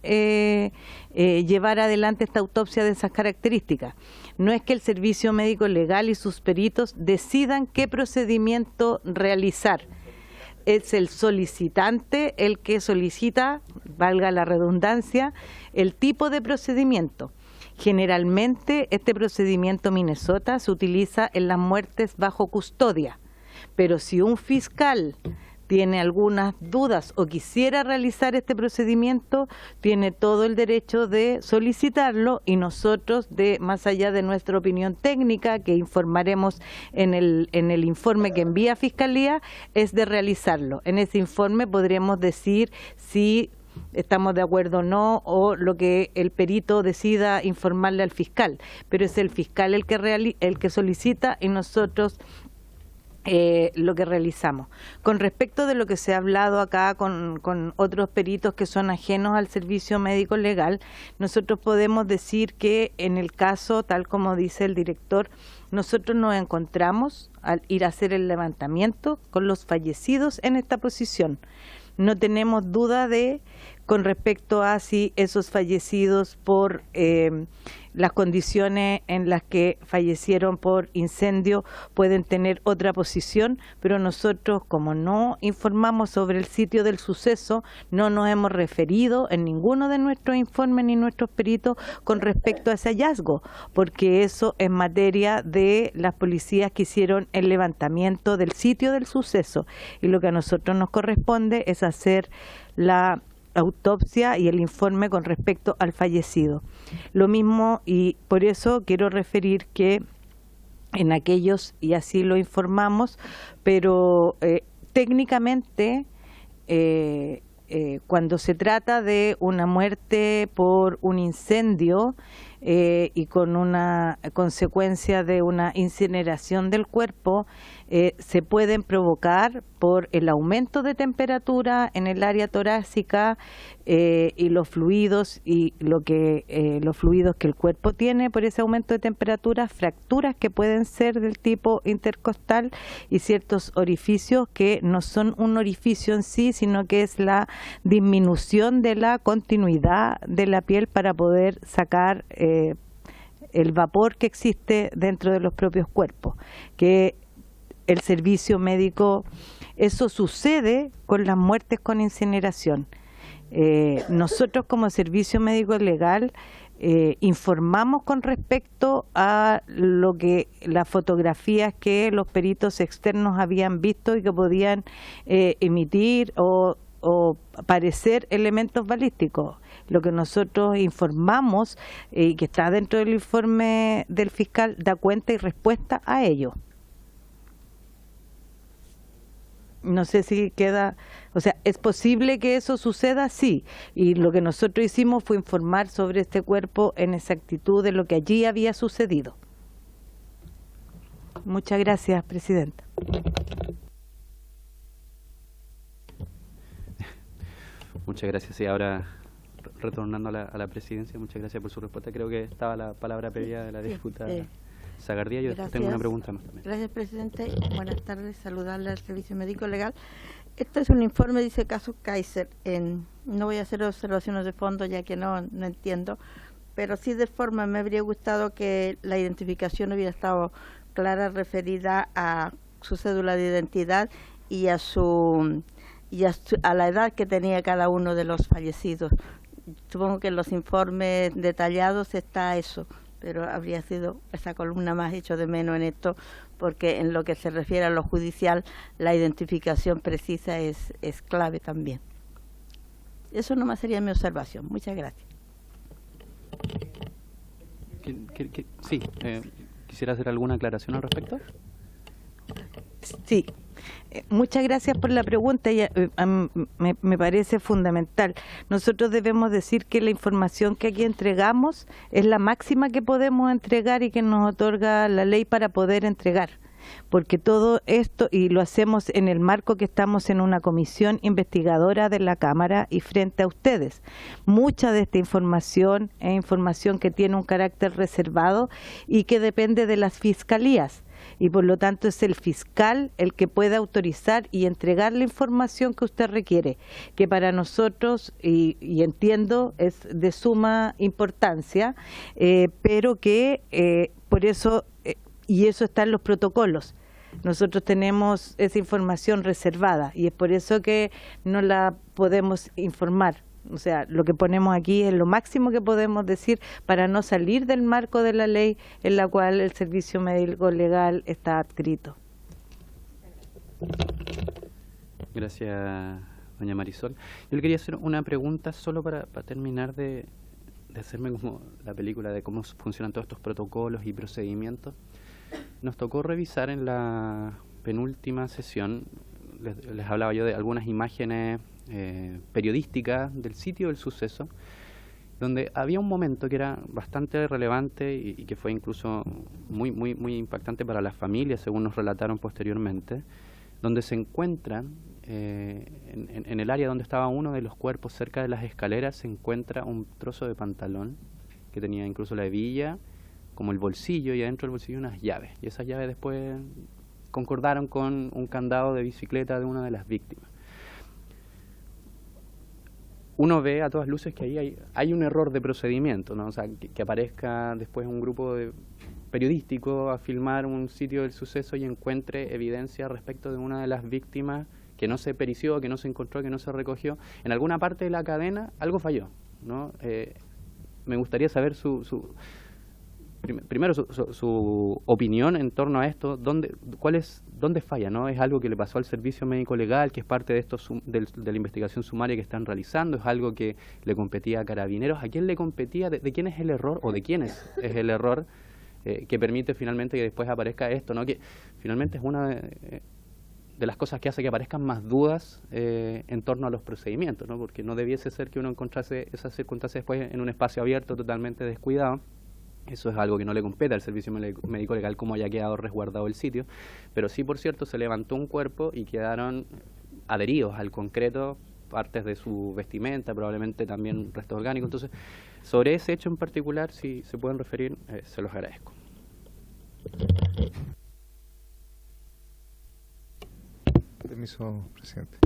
llevar adelante esta autopsia de esas características. No es que el Servicio Médico Legal y sus peritos decidan qué procedimiento realizar. Es el solicitante el que solicita, valga la redundancia, el tipo de procedimiento. Generalmente este procedimiento Minnesota se utiliza en las muertes bajo custodia, pero si un fiscal tiene algunas dudas o quisiera realizar este procedimiento, tiene todo el derecho de solicitarlo, y nosotros, más allá de nuestra opinión técnica, que informaremos en el informe que envía Fiscalía, es de realizarlo. En ese informe podremos decir si estamos de acuerdo o no, o lo que el perito decida informarle al fiscal, pero es el fiscal el que solicita y nosotros lo que realizamos. Con respecto de lo que se ha hablado acá con otros peritos que son ajenos al servicio médico legal, nosotros podemos decir que en el caso, tal como dice el director, nosotros nos encontramos al ir a hacer el levantamiento con los fallecidos en esta posición. No tenemos duda con respecto a si esos fallecidos por las condiciones en las que fallecieron por incendio pueden tener otra posición, pero nosotros, como no informamos sobre el sitio del suceso, no nos hemos referido en ninguno de nuestros informes ni nuestros peritos con respecto a ese hallazgo, porque eso es materia de las policías que hicieron el levantamiento del sitio del suceso, y lo que a nosotros nos corresponde es hacer la autopsia y el informe con respecto al fallecido. Lo mismo, y por eso quiero referir que en aquellos, y así lo informamos, pero técnicamente cuando se trata de una muerte por un incendio y con una consecuencia de una incineración del cuerpo, se pueden provocar por el aumento de temperatura en el área torácica y los fluidos los fluidos que el cuerpo tiene por ese aumento de temperatura, fracturas que pueden ser del tipo intercostal y ciertos orificios que no son un orificio en sí, sino que es la disminución de la continuidad de la piel para poder sacar el vapor que existe dentro de los propios cuerpos, que el servicio médico, eso sucede con las muertes con incineración. Nosotros como servicio médico legal informamos con respecto a las fotografías que los peritos externos habían visto y que podían emitir o parecer elementos balísticos. Lo que nosotros informamos y que está dentro del informe del fiscal da cuenta y respuesta a ello. No sé si queda, o sea, ¿es posible que eso suceda? Sí, y lo que nosotros hicimos fue informar sobre este cuerpo en exactitud de lo que allí había sucedido. Muchas gracias, Presidenta. Muchas gracias. Y ahora, retornando a la presidencia, muchas gracias por su respuesta. Creo que estaba la palabra previa de la diputada Sagardía. Yo después tengo una pregunta más también. Gracias, presidente. Buenas tardes. Saludarle al Servicio Médico Legal. Este es un informe, dice caso Kaiser. No voy a hacer observaciones de fondo ya que no entiendo, pero sí de forma me habría gustado que la identificación hubiera estado clara, referida a su cédula de identidad y a la edad que tenía cada uno de los fallecidos. Supongo que en los informes detallados está eso, pero habría sido esa columna más hecho de menos en esto, porque en lo que se refiere a lo judicial, la identificación precisa es clave también. Eso nomás sería mi observación. Muchas gracias. Sí, ¿quisiera hacer alguna aclaración al respecto? Sí. Muchas gracias por la pregunta. Me parece fundamental. Nosotros debemos decir que la información que aquí entregamos es la máxima que podemos entregar y que nos otorga la ley para poder entregar. Porque todo esto, y lo hacemos en el marco que estamos en una comisión investigadora de la Cámara y frente a ustedes. Mucha de esta información es información que tiene un carácter reservado y que depende de las fiscalías. Y por lo tanto es el fiscal el que puede autorizar y entregar la información que usted requiere, que para nosotros, y entiendo, es de suma importancia, pero que por eso, y eso está en los protocolos. Nosotros tenemos esa información reservada y es por eso que no la podemos informar. O sea, lo que ponemos aquí es lo máximo que podemos decir para no salir del marco de la ley en la cual el servicio médico legal está adscrito. Gracias, doña Marisol. Yo le quería hacer una pregunta solo para terminar de hacerme como la película de cómo funcionan todos estos protocolos y procedimientos. Nos tocó revisar en la penúltima sesión, les hablaba yo de algunas imágenes periodística del sitio del suceso, donde había un momento que era bastante relevante y que fue incluso muy impactante para las familias, según nos relataron posteriormente, donde se encuentra en el área donde estaba uno de los cuerpos, cerca de las escaleras, se encuentra un trozo de pantalón que tenía incluso la hebilla, como el bolsillo, y adentro del bolsillo unas llaves, y esas llaves después concordaron con un candado de bicicleta de una de las víctimas. Uno ve a todas luces que ahí hay un error de procedimiento, ¿no? O sea, que aparezca después un grupo periodístico a filmar un sitio del suceso y encuentre evidencia respecto de una de las víctimas que no se perició, que no se encontró, que no se recogió. En alguna parte de la cadena algo falló, ¿no? Me gustaría saber primero su opinión en torno a esto. ¿Dónde falla, no? ¿Es algo que le pasó al servicio médico legal, que es parte de esto de la investigación sumaria que están realizando? ¿Es algo que le competía a Carabineros? ¿A quién le competía? ¿De quién es el error o de quiénes es el error que permite finalmente que después aparezca esto, ¿no? Que finalmente es una de las cosas que hace que aparezcan más dudas en torno a los procedimientos, ¿no? Porque no debiese ser que uno encontrase esas circunstancias después en un espacio abierto totalmente descuidado. Eso es algo que no le compete al servicio médico legal, como haya quedado resguardado el sitio, pero sí, por cierto, se levantó un cuerpo y quedaron adheridos al concreto partes de su vestimenta, probablemente también restos orgánicos. Entonces, sobre ese hecho en particular, si se pueden referir, se los agradezco. Permiso, presidente.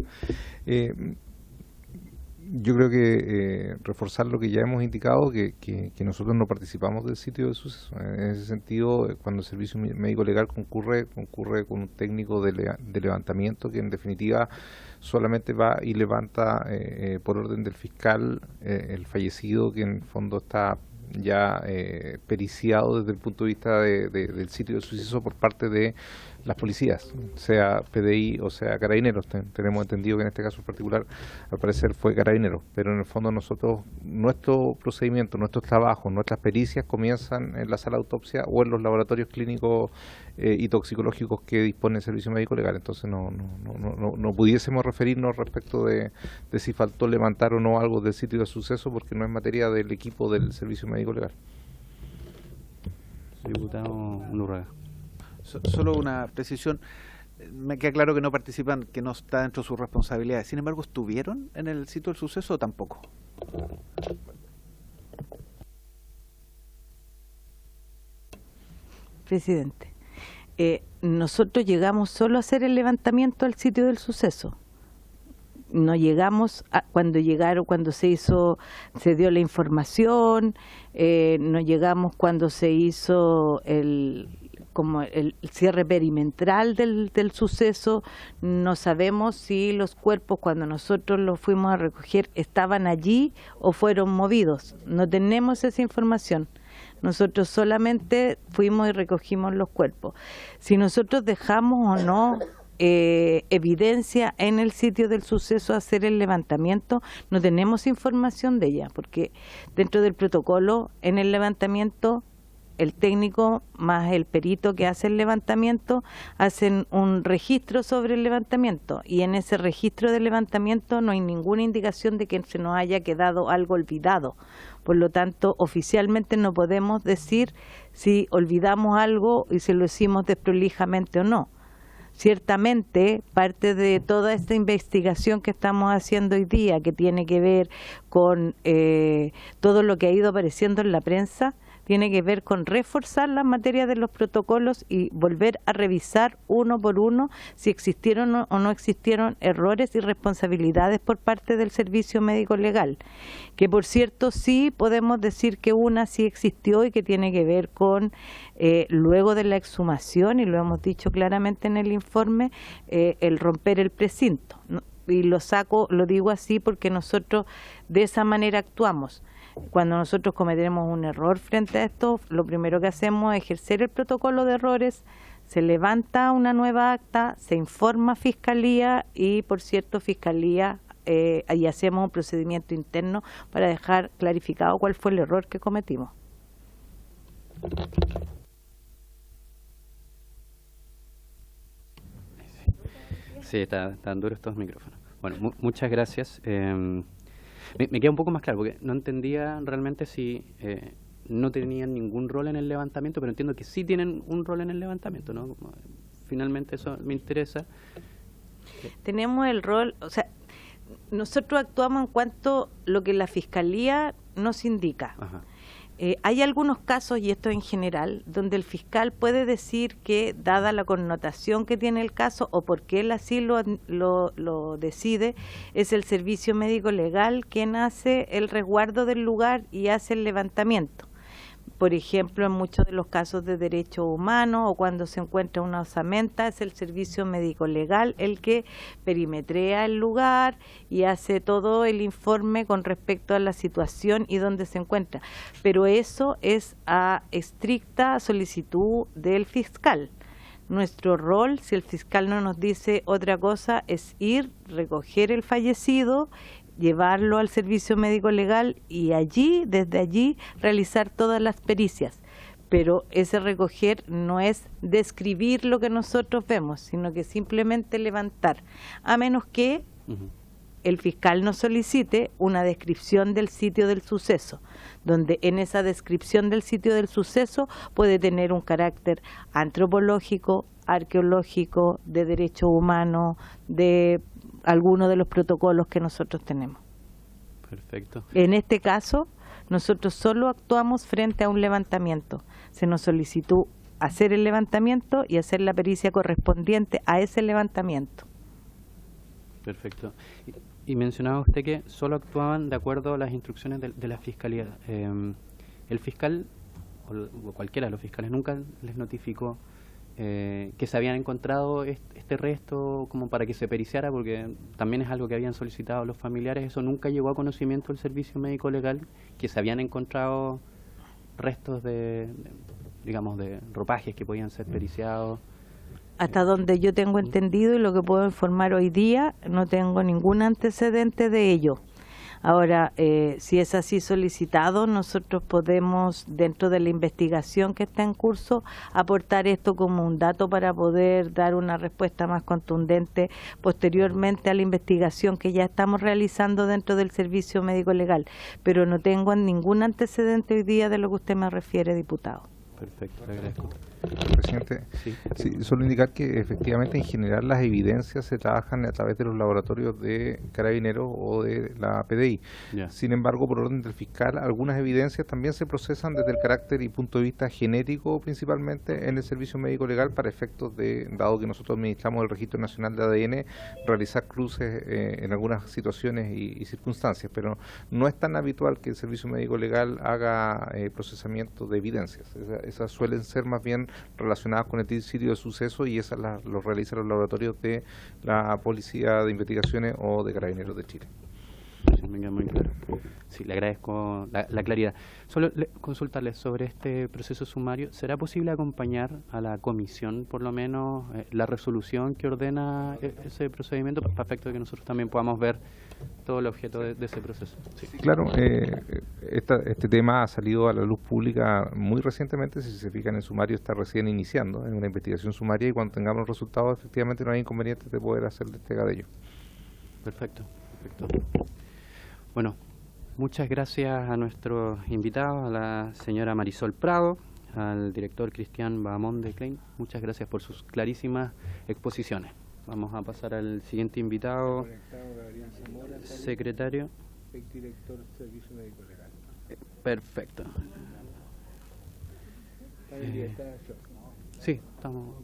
Yo creo que reforzar lo que ya hemos indicado, que nosotros no participamos del sitio de suceso. En ese sentido, cuando el servicio médico legal concurre con un técnico de levantamiento que en definitiva solamente va y levanta por orden del fiscal el fallecido, que en el fondo está ya periciado desde el punto de vista del sitio del suceso por parte de las policías, sea PDI o sea Carabineros. Tenemos entendido que en este caso en particular al parecer fue Carabineros, pero en el fondo nosotros, nuestro procedimiento, nuestros trabajos, nuestras pericias comienzan en la sala de autopsia o en los laboratorios clínicos y toxicológicos que dispone el servicio médico legal. Entonces no pudiésemos referirnos respecto de si faltó levantar o no algo del sitio de suceso, porque no es materia del equipo del servicio médico legal. Diputado Unurraga. Solo una precisión. Me queda claro que no participan, que no está dentro de sus responsabilidades. Sin embargo, ¿estuvieron en el sitio del suceso o tampoco? Presidente, nosotros llegamos solo a hacer el levantamiento al sitio del suceso. no llegamos cuando se dio la información, no llegamos cuando se hizo el cierre perimetral del suceso. No sabemos si los cuerpos, cuando nosotros los fuimos a recoger, estaban allí o fueron movidos. No tenemos esa información. Nosotros solamente fuimos y recogimos los cuerpos. Si nosotros dejamos o no evidencia en el sitio del suceso a hacer el levantamiento, no tenemos información de ella, porque dentro del protocolo, en el levantamiento, el técnico más el perito que hace el levantamiento hacen un registro sobre el levantamiento, y en ese registro de levantamiento no hay ninguna indicación de que se nos haya quedado algo olvidado. Por lo tanto, oficialmente no podemos decir si olvidamos algo y si lo hicimos desprolijamente o no. Ciertamente, parte de toda esta investigación que estamos haciendo hoy día, que tiene que ver con todo lo que ha ido apareciendo en la prensa, tiene que ver con reforzar las materias de los protocolos y volver a revisar uno por uno si existieron o no existieron errores y responsabilidades por parte del Servicio Médico Legal, que por cierto sí podemos decir que una sí existió y que tiene que ver con luego de la exhumación, y lo hemos dicho claramente en el informe, el romper el precinto, ¿no? Y lo digo así porque nosotros de esa manera actuamos. Cuando nosotros cometemos un error frente a esto, lo primero que hacemos es ejercer el protocolo de errores, se levanta una nueva acta, se informa a Fiscalía y, por cierto, Fiscalía, y hacemos un procedimiento interno para dejar clarificado cuál fue el error que cometimos. Sí, están duros estos micrófonos. Bueno, muchas gracias. Me queda un poco más claro, porque no entendía realmente si no tenían ningún rol en el levantamiento, pero entiendo que sí tienen un rol en el levantamiento, ¿no? Finalmente eso me interesa. Tenemos el rol, o sea, nosotros actuamos en cuanto a lo que la Fiscalía nos indica. Ajá. Hay algunos casos, y esto en general, donde el fiscal puede decir que, dada la connotación que tiene el caso, o porque él así lo decide, es el Servicio Médico Legal quien hace el resguardo del lugar y hace el levantamiento. Por ejemplo, en muchos de los casos de derechos humanos o cuando se encuentra una osamenta, es el Servicio Médico Legal el que perimetrea el lugar y hace todo el informe con respecto a la situación y dónde se encuentra. Pero eso es a estricta solicitud del fiscal. Nuestro rol, si el fiscal no nos dice otra cosa, es ir, recoger el fallecido, llevarlo al Servicio Médico Legal y allí, desde allí, realizar todas las pericias. Pero ese recoger no es describir lo que nosotros vemos, sino que simplemente levantar, a menos que el fiscal nos solicite una descripción del sitio del suceso, donde en esa descripción del sitio del suceso puede tener un carácter antropológico, arqueológico, de derecho humano, de alguno de los protocolos que nosotros tenemos. Perfecto. En este caso, nosotros solo actuamos frente a un levantamiento. Se nos solicitó hacer el levantamiento y hacer la pericia correspondiente a ese levantamiento. Perfecto. Y mencionaba usted que solo actuaban de acuerdo a las instrucciones de la Fiscalía. ¿El fiscal o cualquiera de los fiscales nunca les notificó que se habían encontrado este resto como para que se periciara? Porque también es algo que habían solicitado los familiares. ¿Eso nunca llegó a conocimiento del Servicio Médico Legal, que se habían encontrado restos digamos, de ropajes que podían ser periciados? Hasta donde yo tengo entendido y lo que puedo informar hoy día, no tengo ningún antecedente de ello. Ahora, si es así solicitado, nosotros podemos, dentro de la investigación que está en curso, aportar esto como un dato para poder dar una respuesta más contundente posteriormente a la investigación que ya estamos realizando dentro del Servicio Médico Legal. Pero no tengo ningún antecedente hoy día de lo que usted me refiere, diputado. Perfecto, le agradezco. Presidente, sí, solo indicar que efectivamente en general las evidencias se trabajan a través de los laboratorios de Carabineros o de la PDI. Ya. Sin embargo, por orden del fiscal, algunas evidencias también se procesan desde el carácter y punto de vista genético, principalmente en el servicio médico legal, para efectos de, dado que nosotros administramos el Registro Nacional de ADN, realizar cruces en algunas situaciones y circunstancias, pero no es tan habitual que el servicio médico legal haga procesamiento de evidencias. Esas suelen ser más bien relacionadas con el sitio de suceso y esas los realizan los laboratorios de la Policía de Investigaciones o de Carabineros de Chile. Sí, me queda muy claro. Sí, le agradezco la claridad. Solo consultarle sobre este proceso sumario. ¿Será posible acompañar a la comisión, por lo menos, la resolución que ordena ese procedimiento, para efecto de que nosotros también podamos ver todo el objeto de ese proceso? Sí. Claro, este tema ha salido a la luz pública muy recientemente. Si se fijan, en el sumario está recién iniciando, en una investigación sumaria, y cuando tengamos los resultados, efectivamente no hay inconveniente de poder hacer entrega de ello. Perfecto, perfecto. Bueno, muchas gracias a nuestros invitados, a la señora Marisol Prado, al director Cristian Bamón de Klein. Muchas gracias por sus clarísimas exposiciones. Vamos a pasar al siguiente invitado, secretario. Director del Servicio Médico Legal. Perfecto. Sí, estamos.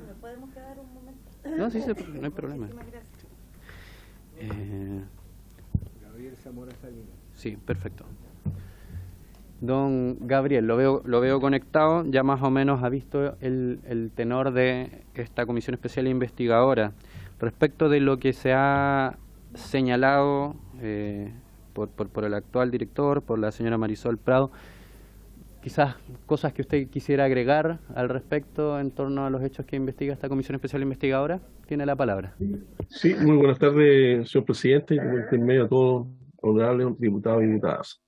¿Nos podemos quedar un momento? No, sí, no hay problema. Gabriel Zamora Salinas. Sí, perfecto. Don Gabriel, lo veo conectado, ya más o menos ha visto el tenor de esta comisión especial investigadora. Respecto de lo que se ha señalado por el actual director, por la señora Marisol Prado, quizás cosas que usted quisiera agregar al respecto en torno a los hechos que investiga esta comisión especial investigadora, tiene la palabra. Sí, muy buenas tardes, señor presidente, y en medio a todos, honorables diputados y diputadas.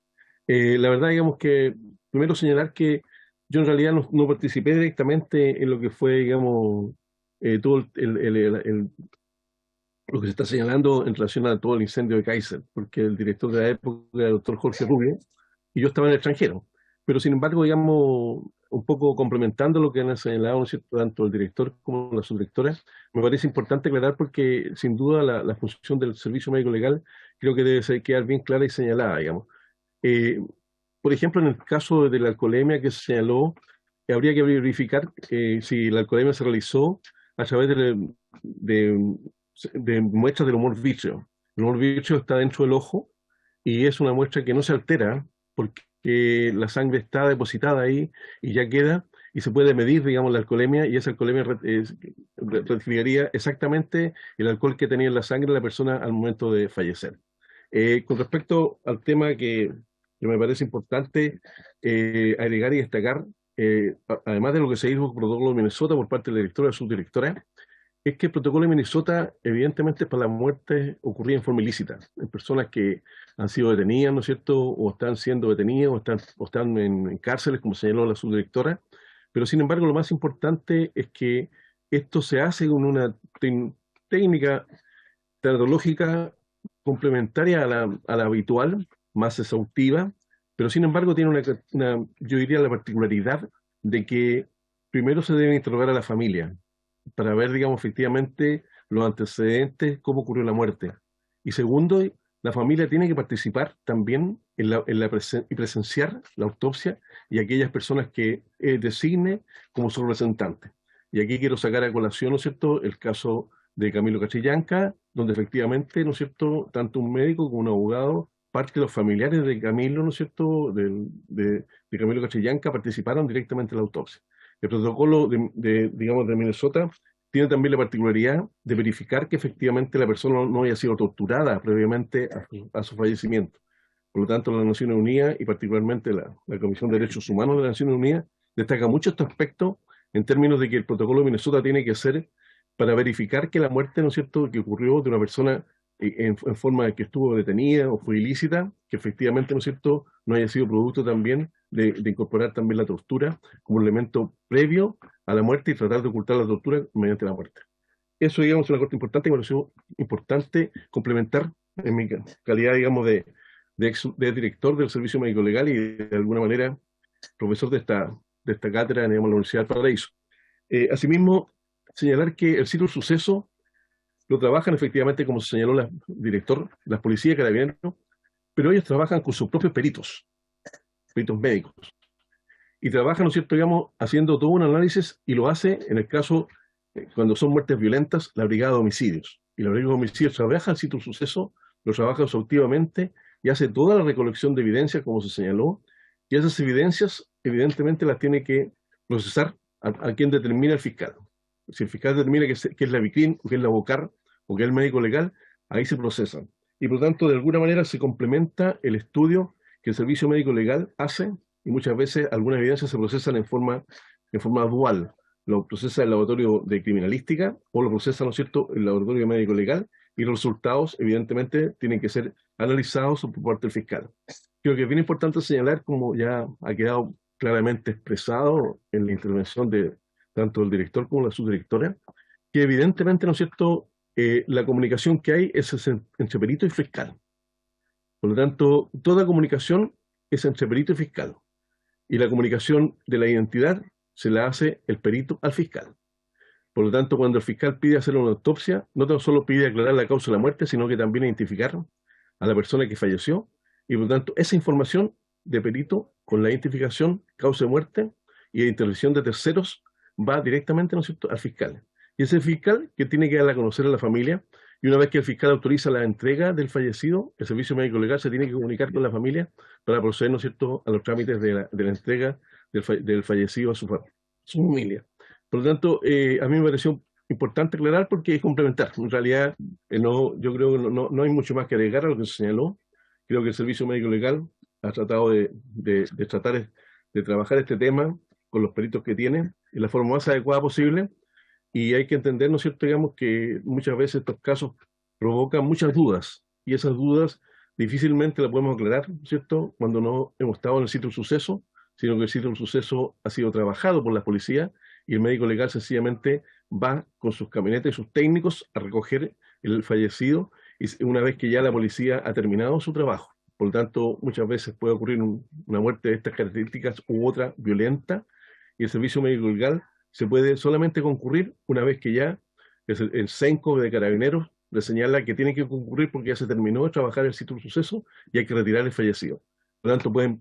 La verdad, digamos que, primero señalar que yo en realidad no participé directamente en lo que fue, digamos, todo lo que se está señalando en relación a todo el incendio de Kaiser, porque el director de la época era el doctor Jorge Rubio, y yo estaba en el extranjero. Pero sin embargo, digamos, un poco complementando lo que han señalado, ¿no es cierto?, tanto el director como la subdirectora, me parece importante aclarar porque sin duda la función del servicio médico legal creo que debe quedar bien clara y señalada, digamos. Por ejemplo, en el caso de la alcoholemia que se señaló, habría que verificar si la alcoholemia se realizó a través de muestras del humor vítreo. El humor vítreo está dentro del ojo y es una muestra que no se altera porque la sangre está depositada ahí y ya queda, y se puede medir, digamos, la alcoholemia, y esa alcoholemia reflejaría exactamente el alcohol que tenía en la sangre la persona al momento de fallecer. Con respecto al tema que me parece importante agregar y destacar, además de lo que se hizo con el protocolo de Minnesota por parte de la directora y la subdirectora, es que el protocolo de Minnesota evidentemente es para las muertes ocurridas en forma ilícita, en personas que han sido detenidas, ¿no es cierto?, o están siendo detenidas, o están en cárceles, como señaló la subdirectora, pero sin embargo lo más importante es que esto se hace con una técnica teratológica complementaria a la habitual, más exhaustiva, pero sin embargo tiene yo diría, la particularidad de que primero se debe interrogar a la familia para ver, digamos, efectivamente los antecedentes, cómo ocurrió la muerte. Y segundo, la familia tiene que participar también y presenciar la autopsia y aquellas personas que designe como su representante. Y aquí quiero sacar a colación, ¿no es cierto?, el caso de Camilo Cachillanca, donde efectivamente, ¿no es cierto?, tanto un médico como un abogado, parte de los familiares de Camilo, ¿no es cierto?, de Camilo Cachillanca, participaron directamente en la autopsia. El protocolo digamos, de Minnesota tiene también la particularidad de verificar que efectivamente la persona no haya sido torturada previamente a su fallecimiento. Por lo tanto, las Naciones Unidas y particularmente la Comisión de Derechos Humanos de las Naciones Unidas destaca mucho este aspecto en términos de que el protocolo de Minnesota tiene que ser para verificar que la muerte, ¿no es cierto?, que ocurrió de una persona en forma de que estuvo detenida o fue ilícita, que efectivamente, ¿no es cierto?, no haya sido producto también de incorporar también la tortura como elemento previo a la muerte y tratar de ocultar la tortura mediante la muerte. Eso, digamos, es una cosa importante, me pareció importante complementar en mi calidad, digamos, de director del Servicio Médico Legal y de alguna manera profesor de esta cátedra en la Universidad del Paraíso. Asimismo, señalar que el sitio del suceso lo trabajan efectivamente, como se señaló el director, las policías y carabineros, pero ellos trabajan con sus propios peritos médicos. Y trabajan, ¿no es cierto?, digamos, haciendo todo un análisis, y lo hace, en el caso, cuando son muertes violentas, la Brigada de Homicidios. Y la Brigada de Homicidios trabaja el sitio del suceso, lo trabaja exhaustivamente y hace toda la recolección de evidencias, como se señaló, y esas evidencias, evidentemente, las tiene que procesar a quien determina el fiscal. Si el fiscal determina que es la VICRIM, o que es la BOCAR, o que es el médico legal, ahí se procesan. Y por tanto, de alguna manera se complementa el estudio que el servicio médico legal hace, y muchas veces algunas evidencias se procesan en forma dual. Lo procesa el laboratorio de criminalística o lo procesa, ¿no es cierto?, el laboratorio médico legal, y los resultados, evidentemente, tienen que ser analizados por parte del fiscal. Creo que es bien importante señalar, como ya ha quedado claramente expresado en la intervención de tanto el director como la subdirectora, que evidentemente, ¿no es cierto?, la comunicación que hay es entre perito y fiscal. Por lo tanto, toda comunicación es entre perito y fiscal. Y la comunicación de la identidad se la hace el perito al fiscal. Por lo tanto, cuando el fiscal pide hacer una autopsia, no tan solo pide aclarar la causa de la muerte, sino que también identificar a la persona que falleció. Y por lo tanto, esa información de perito con la identificación, causa de muerte y de intervención de terceros va directamente, ¿no es cierto?, al fiscal. Y ese fiscal que tiene que dar a conocer a la familia, y una vez que el fiscal autoriza la entrega del fallecido, el servicio médico legal se tiene que comunicar con la familia para proceder, ¿no es cierto?, a los trámites de la entrega del fallecido a su familia. Por lo tanto, a mí me pareció importante aclarar porque es complementar. En realidad, yo creo que no hay mucho más que agregar a lo que se señaló. Creo que el servicio médico legal ha tratado de trabajar este tema con los peritos que tiene en la forma más adecuada posible. Y hay que entender, ¿no es cierto?, digamos, que muchas veces estos casos provocan muchas dudas, y esas dudas difícilmente las podemos aclarar, ¿cierto?, cuando no hemos estado en el sitio del suceso, sino que el sitio del suceso ha sido trabajado por la policía, y el médico legal sencillamente va con sus camionetas y sus técnicos a recoger el fallecido, y una vez que ya la policía ha terminado su trabajo. Por lo tanto, muchas veces puede ocurrir una muerte de estas características u otra violenta, y el servicio médico legal se puede solamente concurrir una vez que ya el CENCO de Carabineros le señala que tiene que concurrir porque ya se terminó de trabajar el sitio del suceso y hay que retirar el fallecido. Por lo tanto, pueden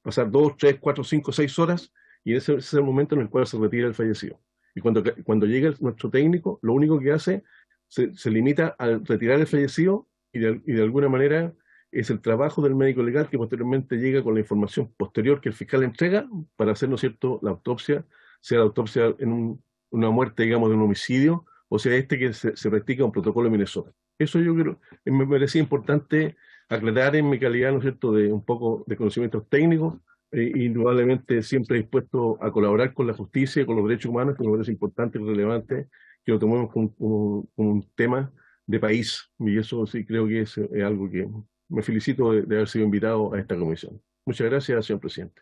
pasar 2, 3, 4, 5, 6 horas y ese es el momento en el cual se retira el fallecido. Y cuando llega nuestro técnico, lo único que hace se limita a retirar el fallecido y de alguna manera es el trabajo del médico legal que posteriormente llega con la información posterior que el fiscal entrega para hacer, ¿no es cierto?, la autopsia, sea la autopsia en una muerte, digamos, de un homicidio, o sea, que se practica un protocolo en Minnesota. Eso yo creo, me parecía importante aclarar en mi calidad, ¿no es cierto?, de un poco de conocimientos técnicos, indudablemente siempre dispuesto a colaborar con la justicia y con los derechos humanos, que me parece importante y relevante que lo tomemos como un tema de país, y eso sí creo que es algo que me felicito de haber sido invitado a esta comisión. Muchas gracias, señor presidente.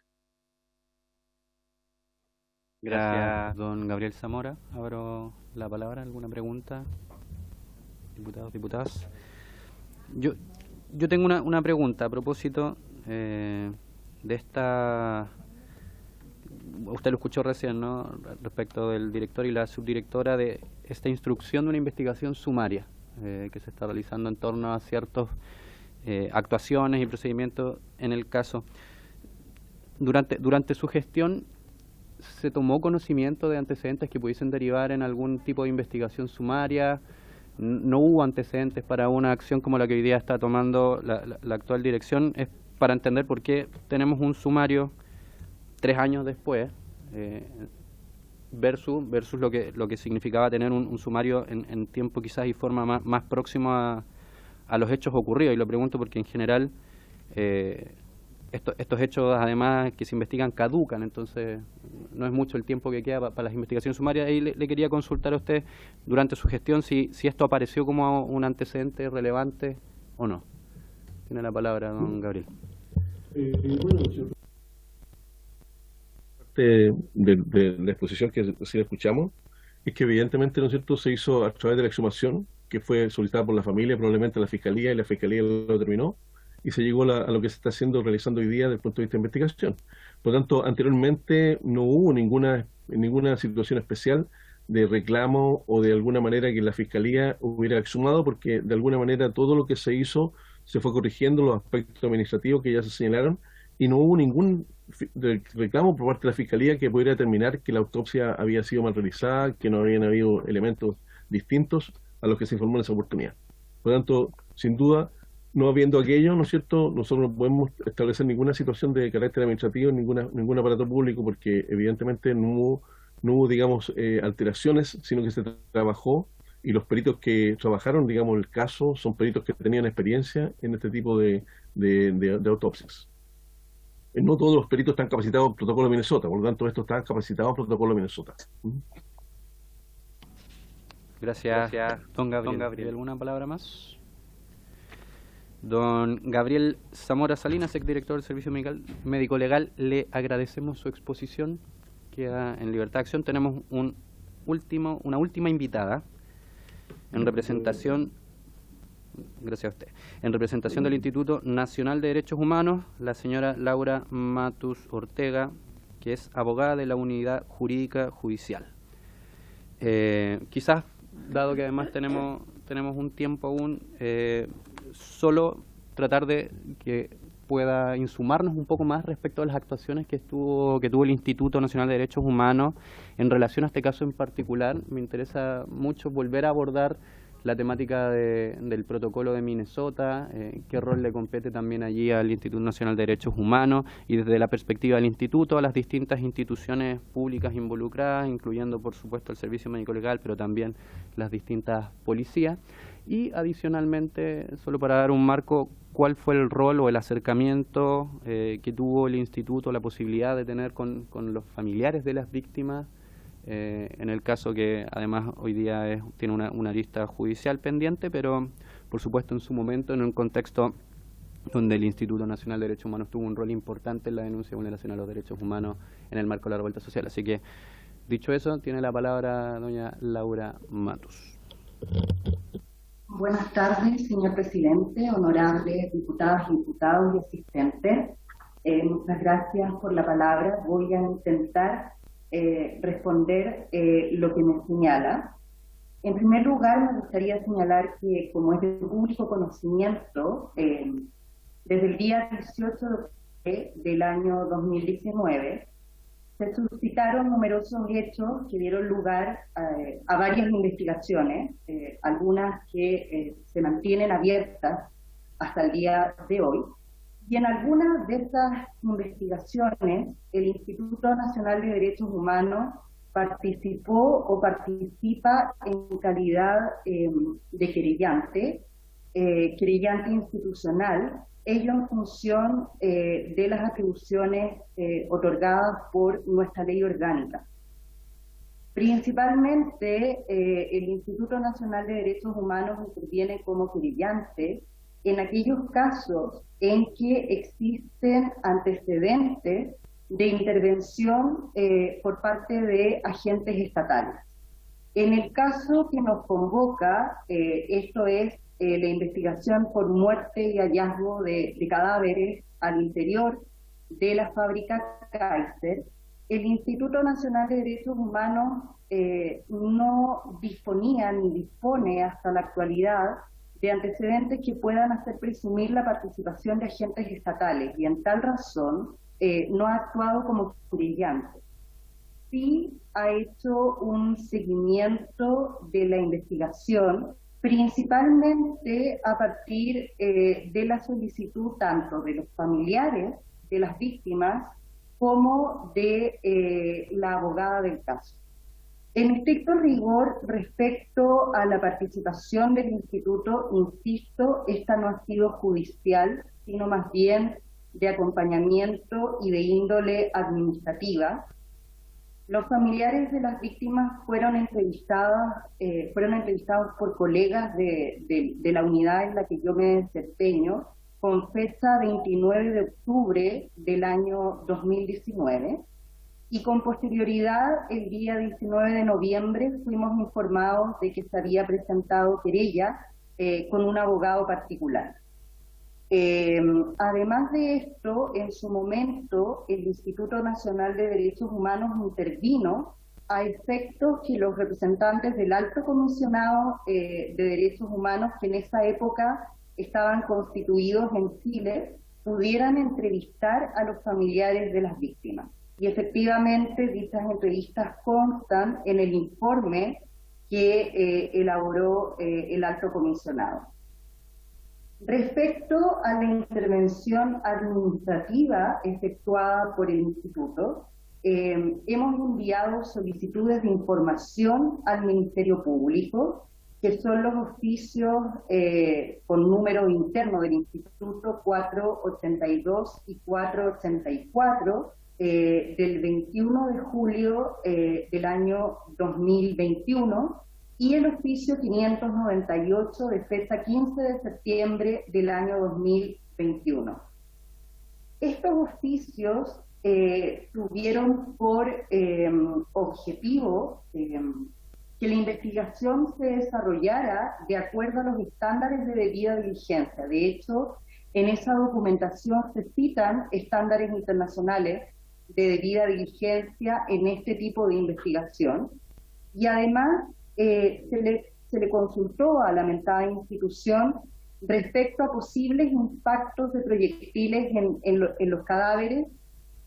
Gracias, don Gabriel Zamora. Abro la palabra. ¿Alguna pregunta? Diputados, diputadas. Yo tengo una pregunta a propósito de esta... Usted lo escuchó recién, ¿no?, respecto del director y la subdirectora de esta instrucción de una investigación sumaria que se está realizando en torno a ciertas actuaciones y procedimientos en el caso. Durante su gestión, ¿se tomó conocimiento de antecedentes que pudiesen derivar en algún tipo de investigación sumaria? ¿No hubo antecedentes para una acción como la que hoy día está tomando la actual dirección? Es para entender por qué tenemos un sumario 3 años después versus lo que significaba tener un sumario en tiempo quizás y forma más próximo a los hechos ocurridos. Y lo pregunto porque en general estos hechos, además, que se investigan, caducan, entonces no es mucho el tiempo que queda para las investigaciones sumarias. Y le quería consultar a usted, durante su gestión, si esto apareció como un antecedente relevante o no. Tiene la palabra, don Gabriel. De la exposición que recién escuchamos, es que evidentemente, ¿no es cierto?, se hizo a través de la exhumación, que fue solicitada por la familia, probablemente la Fiscalía, y la Fiscalía lo determinó, y se llegó a lo que se está realizando hoy día desde el punto de vista de investigación. Por lo tanto, anteriormente no hubo ninguna situación especial de reclamo o de alguna manera que la Fiscalía hubiera exhumado, porque de alguna manera todo lo que se hizo se fue corrigiendo los aspectos administrativos que ya se señalaron, y no hubo ningún reclamo por parte de la Fiscalía que pudiera determinar que la autopsia había sido mal realizada, que no habían habido elementos distintos a los que se informó en esa oportunidad. Por lo tanto, sin duda, no habiendo aquello, ¿no es cierto?, nosotros no podemos establecer ninguna situación de carácter administrativo en ningún aparato público, porque evidentemente no hubo digamos, alteraciones, sino que se trabajó, y los peritos que trabajaron, digamos, el caso, son peritos que tenían experiencia en este tipo de autopsias. No todos los peritos están capacitados en protocolo Minnesota, por lo tanto, esto está capacitado en protocolo Minnesota. Gracias, don Gabriel. ¿Alguna palabra más? Don Gabriel Zamora Salinas, exdirector del Servicio Médico Legal, le agradecemos su exposición. Queda en libertad de acción. Tenemos una última invitada en representación, gracias a usted, en representación del Instituto Nacional de Derechos Humanos, la señora Laura Matus Ortega, que es abogada de la Unidad Jurídica Judicial. Quizás, dado que además tenemos un tiempo aún, solo tratar de que pueda insumarnos un poco más respecto a las actuaciones que tuvo el Instituto Nacional de Derechos Humanos en relación a este caso en particular. Me interesa mucho volver a abordar la temática del protocolo de Minnesota, qué rol le compete también allí al Instituto Nacional de Derechos Humanos, y desde la perspectiva del Instituto a las distintas instituciones públicas involucradas, incluyendo por supuesto el Servicio Médico Legal, pero también las distintas policías. Y adicionalmente, solo para dar un marco, cuál fue el rol o el acercamiento que tuvo el Instituto, la posibilidad de tener con los familiares de las víctimas, en el caso que además hoy día tiene una lista judicial pendiente, pero por supuesto en su momento en un contexto donde el Instituto Nacional de Derechos Humanos tuvo un rol importante en la denuncia de vulneración a los derechos humanos en el marco de la revuelta social. Así que, dicho eso, tiene la palabra doña Laura Matus. Buenas tardes, señor presidente, honorables diputadas, diputados y asistentes. Muchas gracias por la palabra. Voy a intentar responder lo que me señala. En primer lugar, me gustaría señalar que, como es de público conocimiento, desde el día 18 de octubre del año 2019, se suscitaron numerosos hechos que dieron lugar a varias investigaciones, algunas que se mantienen abiertas hasta el día de hoy. Y en algunas de estas investigaciones, el Instituto Nacional de Derechos Humanos participó o participa en calidad de querellante institucional, ello en función de las atribuciones otorgadas por nuestra ley orgánica. Principalmente, el Instituto Nacional de Derechos Humanos interviene como querellante en aquellos casos en que existen antecedentes de intervención por parte de agentes estatales. En el caso que nos convoca, esto es la investigación por muerte y hallazgo de cadáveres al interior de la fábrica Kaiser, el Instituto Nacional de Derechos Humanos no disponía ni dispone hasta la actualidad de antecedentes que puedan hacer presumir la participación de agentes estatales, y en tal razón no ha actuado como querellante. Sí ha hecho un seguimiento de la investigación, principalmente a partir de la solicitud tanto de los familiares de las víctimas como de la abogada del caso. En estricto rigor, respecto a la participación del Instituto, insisto, esta no ha sido judicial, sino más bien de acompañamiento y de índole administrativa. Los familiares de las víctimas fueron entrevistados por colegas de la unidad en la que yo me desempeño, con fecha 29 de octubre del año 2019, y con posterioridad, el día 19 de noviembre, fuimos informados de que se había presentado querella con un abogado particular. Además de esto, en su momento, el Instituto Nacional de Derechos Humanos intervino a efectos que los representantes del Alto Comisionado de Derechos Humanos, que en esa época estaban constituidos en Chile, pudieran entrevistar a los familiares de las víctimas. Y efectivamente, dichas entrevistas constan en el informe que elaboró el Alto Comisionado. Respecto a la intervención administrativa efectuada por el Instituto, hemos enviado solicitudes de información al Ministerio Público, que son los oficios con número interno del Instituto 482 y 484 del 21 de julio del año 2021, y el oficio 598 de fecha 15 de septiembre del año 2021. Estos oficios tuvieron por objetivo que la investigación se desarrollara de acuerdo a los estándares de debida diligencia. De hecho, en esa documentación se citan estándares internacionales de debida diligencia en este tipo de investigación, y además se le consultó a la mentada institución respecto a posibles impactos de proyectiles en los cadáveres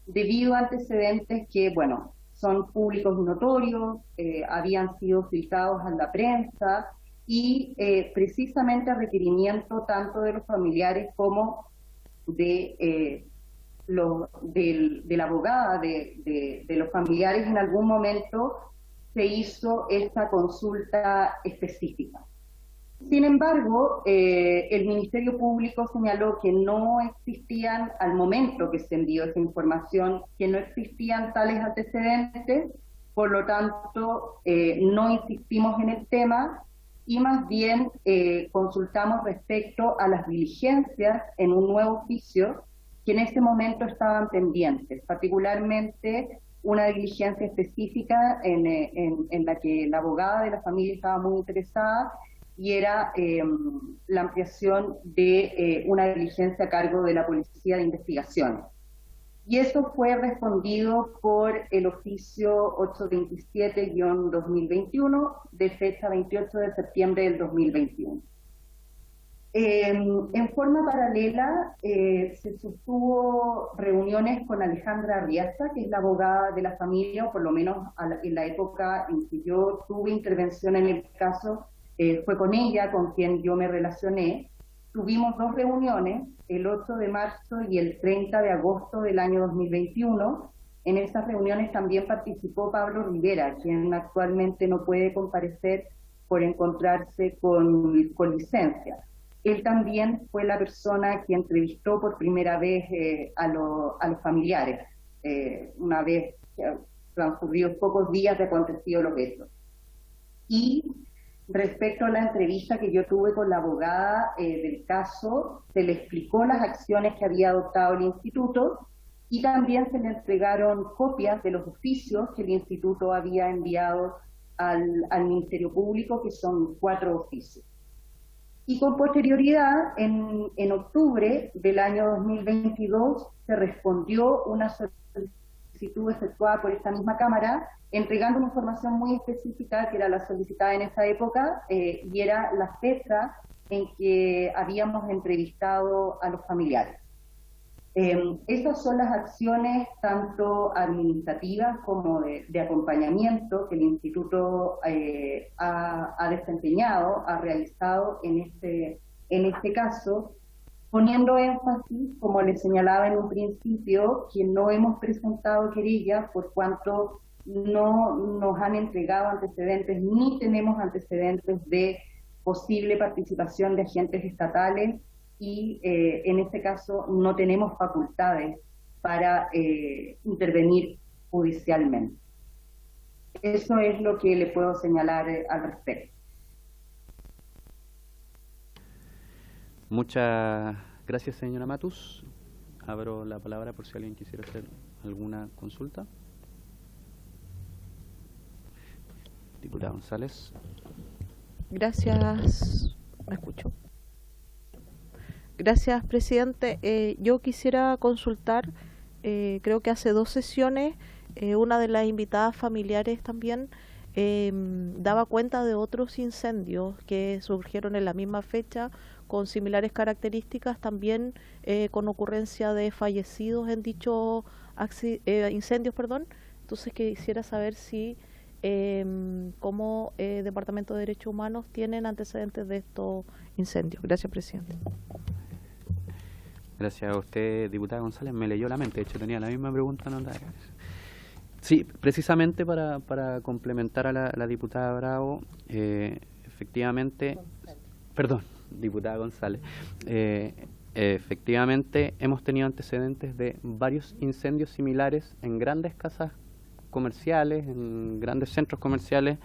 debido a antecedentes que, bueno, son públicos y notorios, habían sido filtrados a la prensa y precisamente a requerimiento tanto de los familiares como de la abogada de los familiares. En algún momento se hizo esta consulta específica. Sin embargo, el Ministerio Público señaló que no existían, al momento que se envió esa información, que no existían tales antecedentes, por lo tanto, no insistimos en el tema y más bien consultamos respecto a las diligencias en un nuevo oficio que en ese momento estaban pendientes, particularmente una diligencia específica en la que la abogada de la familia estaba muy interesada, y era la ampliación de una diligencia a cargo de la Policía de Investigaciones. Y eso fue respondido por el oficio 827-2021 de fecha 28 de septiembre del 2021. En forma paralela, se sostuvo reuniones con Alejandra Arriaza, que es la abogada de la familia, o por lo menos en la época en que yo tuve intervención en el caso, fue con ella con quien yo me relacioné. Tuvimos dos reuniones, el 8 de marzo y el 30 de agosto del año 2021. En esas reuniones también participó Pablo Rivera, quien actualmente no puede comparecer por encontrarse con licencia. Él también fue la persona que entrevistó por primera vez a los familiares, una vez transcurridos pocos días de acontecido los hechos. Y respecto a la entrevista que yo tuve con la abogada del caso, se le explicó las acciones que había adoptado el instituto y también se le entregaron copias de los oficios que el instituto había enviado al Ministerio Público, que son 4 oficios. Y con posterioridad, en octubre del año 2022, se respondió una solicitud efectuada por esta misma Cámara, entregando una información muy específica que era la solicitada en esa época, y era la fecha en que habíamos entrevistado a los familiares. Esas son las acciones tanto administrativas como de acompañamiento que el Instituto ha desempeñado, ha realizado en este caso, poniendo énfasis, como les señalaba en un principio, que no hemos presentado querella por cuanto no nos han entregado antecedentes ni tenemos antecedentes de posible participación de agentes estatales y en este caso no tenemos facultades para intervenir judicialmente. Eso es lo que le puedo señalar al respecto. Muchas gracias, señora Matus. Abro la palabra por si alguien quisiera hacer alguna consulta. Diputada González. Gracias. ¿Me escucho? Gracias, presidente. Yo quisiera consultar, creo que hace 2 sesiones, una de las invitadas familiares también daba cuenta de otros incendios que surgieron en la misma fecha con similares características, también con ocurrencia de fallecidos en dichos incendios, perdón. Entonces quisiera saber si como Departamento de Derechos Humanos tienen antecedentes de estos incendios. Gracias, presidente. Gracias a usted, diputada González. Me leyó la mente, de hecho tenía la misma pregunta. Sí, precisamente para complementar a la diputada Bravo, efectivamente, perdón, diputada González, efectivamente hemos tenido antecedentes de varios incendios similares en grandes casas comerciales, en grandes centros comerciales,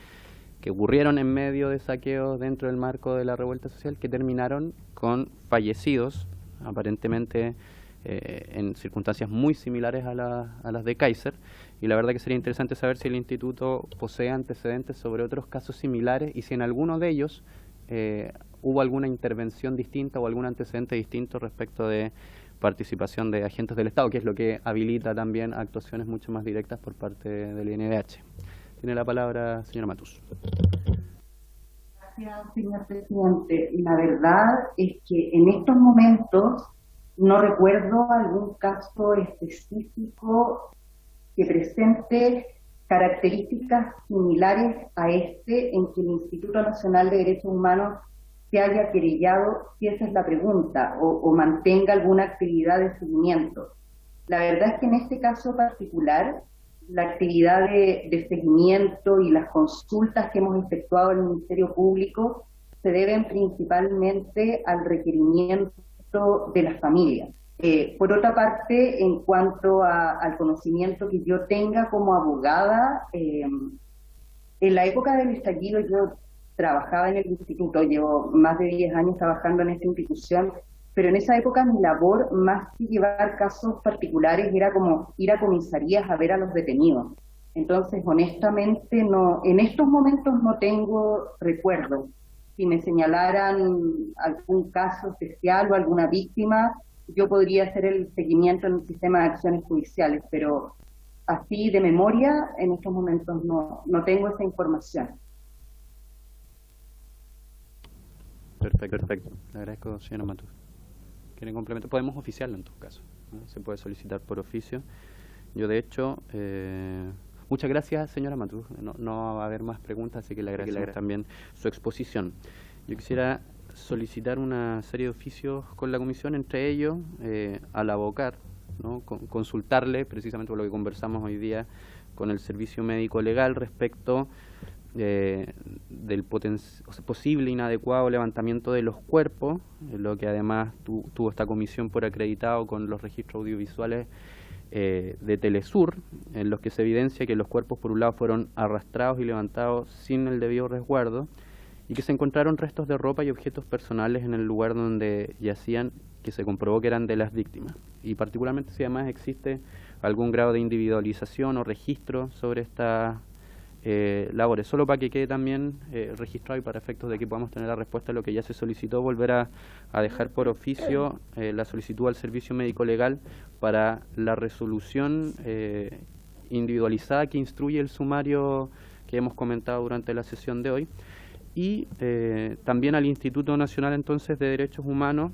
que ocurrieron en medio de saqueos dentro del marco de la revuelta social, que terminaron con fallecidos, aparentemente en circunstancias muy similares a las de Kaiser. Y la verdad que sería interesante saber si el instituto posee antecedentes sobre otros casos similares y si en alguno de ellos hubo alguna intervención distinta o algún antecedente distinto respecto de participación de agentes del Estado, que es lo que habilita también actuaciones mucho más directas por parte del INDH. Tiene la palabra señora Matus. Gracias, señor presidente. La verdad es que en estos momentos no recuerdo algún caso específico que presente características similares a este en que el Instituto Nacional de Derechos Humanos se haya querellado, si esa es la pregunta, o mantenga alguna actividad de seguimiento. La verdad es que en este caso particular, la actividad de seguimiento y las consultas que hemos efectuado en el Ministerio Público se deben principalmente al requerimiento de las familias. Por otra parte, en cuanto al conocimiento que yo tenga como abogada, en la época del estallido yo trabajaba en el instituto, llevo más de 10 años trabajando en esta institución, pero en esa época mi labor, más que llevar casos particulares, era como ir a comisarías a ver a los detenidos. Entonces, honestamente, no, en estos momentos no tengo recuerdo. Si me señalaran algún caso especial o alguna víctima, yo podría hacer el seguimiento en el sistema de acciones judiciales, pero así de memoria, en estos momentos no tengo esa información. Perfecto. Le agradezco, señora Matus. ¿Quieren complemento? Podemos oficiarlo en todo caso, ¿no? Se puede solicitar por oficio. Yo, de hecho, muchas gracias, señora Matus. No va a haber más preguntas, así que le agradezco también su exposición. Yo quisiera solicitar una serie de oficios con la comisión, entre ellos al abocar, ¿no? Consultarle, precisamente por lo que conversamos hoy día, con el servicio médico legal respecto del posible inadecuado levantamiento de los cuerpos, lo que además tuvo esta comisión por acreditado con los registros audiovisuales de Telesur, en los que se evidencia que los cuerpos por un lado fueron arrastrados y levantados sin el debido resguardo y que se encontraron restos de ropa y objetos personales en el lugar donde yacían, que se comprobó que eran de las víctimas, y particularmente si además existe algún grado de individualización o registro sobre estas labores, solo para que quede también registrado y para efectos de que podamos tener la respuesta a lo que ya se solicitó, volver a dejar por oficio la solicitud al servicio médico legal para la resolución individualizada que instruye el sumario que hemos comentado durante la sesión de hoy, y también al Instituto Nacional entonces de Derechos Humanos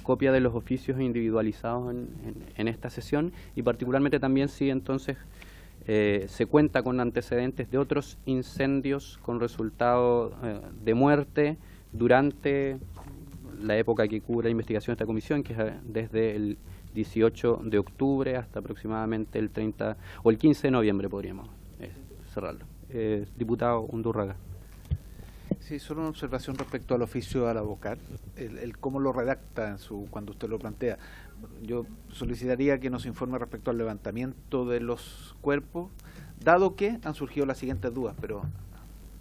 copia de los oficios individualizados en esta sesión, y particularmente también si entonces se cuenta con antecedentes de otros incendios con resultado de muerte durante la época que cubre la investigación de esta comisión, que es desde el 18 de octubre hasta aproximadamente el 30 o el 15 de noviembre podríamos cerrarlo. Diputado Undurraga. Sí, solo una observación respecto al oficio al abocar, el cómo lo redacta cuando usted lo plantea. Yo solicitaría que nos informe respecto al levantamiento de los cuerpos, dado que han surgido las siguientes dudas, pero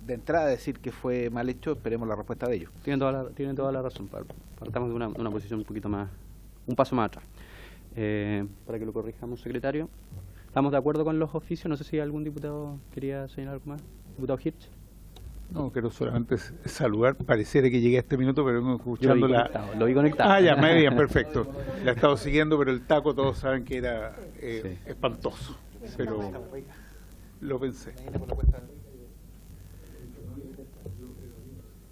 de entrada decir que fue mal hecho, esperemos la respuesta de ellos. Tienen toda la razón, partamos de una posición un poquito más, un paso más atrás. Para que lo corrijamos, secretario. ¿Estamos de acuerdo con los oficios? No sé si algún diputado quería señalar algo más. Diputado Hirsch. No, quiero solamente saludar. Pareciera que llegué a este minuto, pero vengo escuchando lo vi conectado. Ah, ya, me bien, perfecto. La he estado siguiendo, pero el taco todos saben que era espantoso. Pero lo pensé.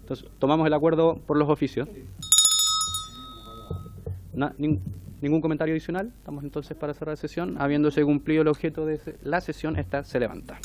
Entonces, tomamos el acuerdo por los oficios. Ningún comentario adicional. Estamos entonces para cerrar la sesión. Habiéndose cumplido el objeto de la sesión, esta se levanta.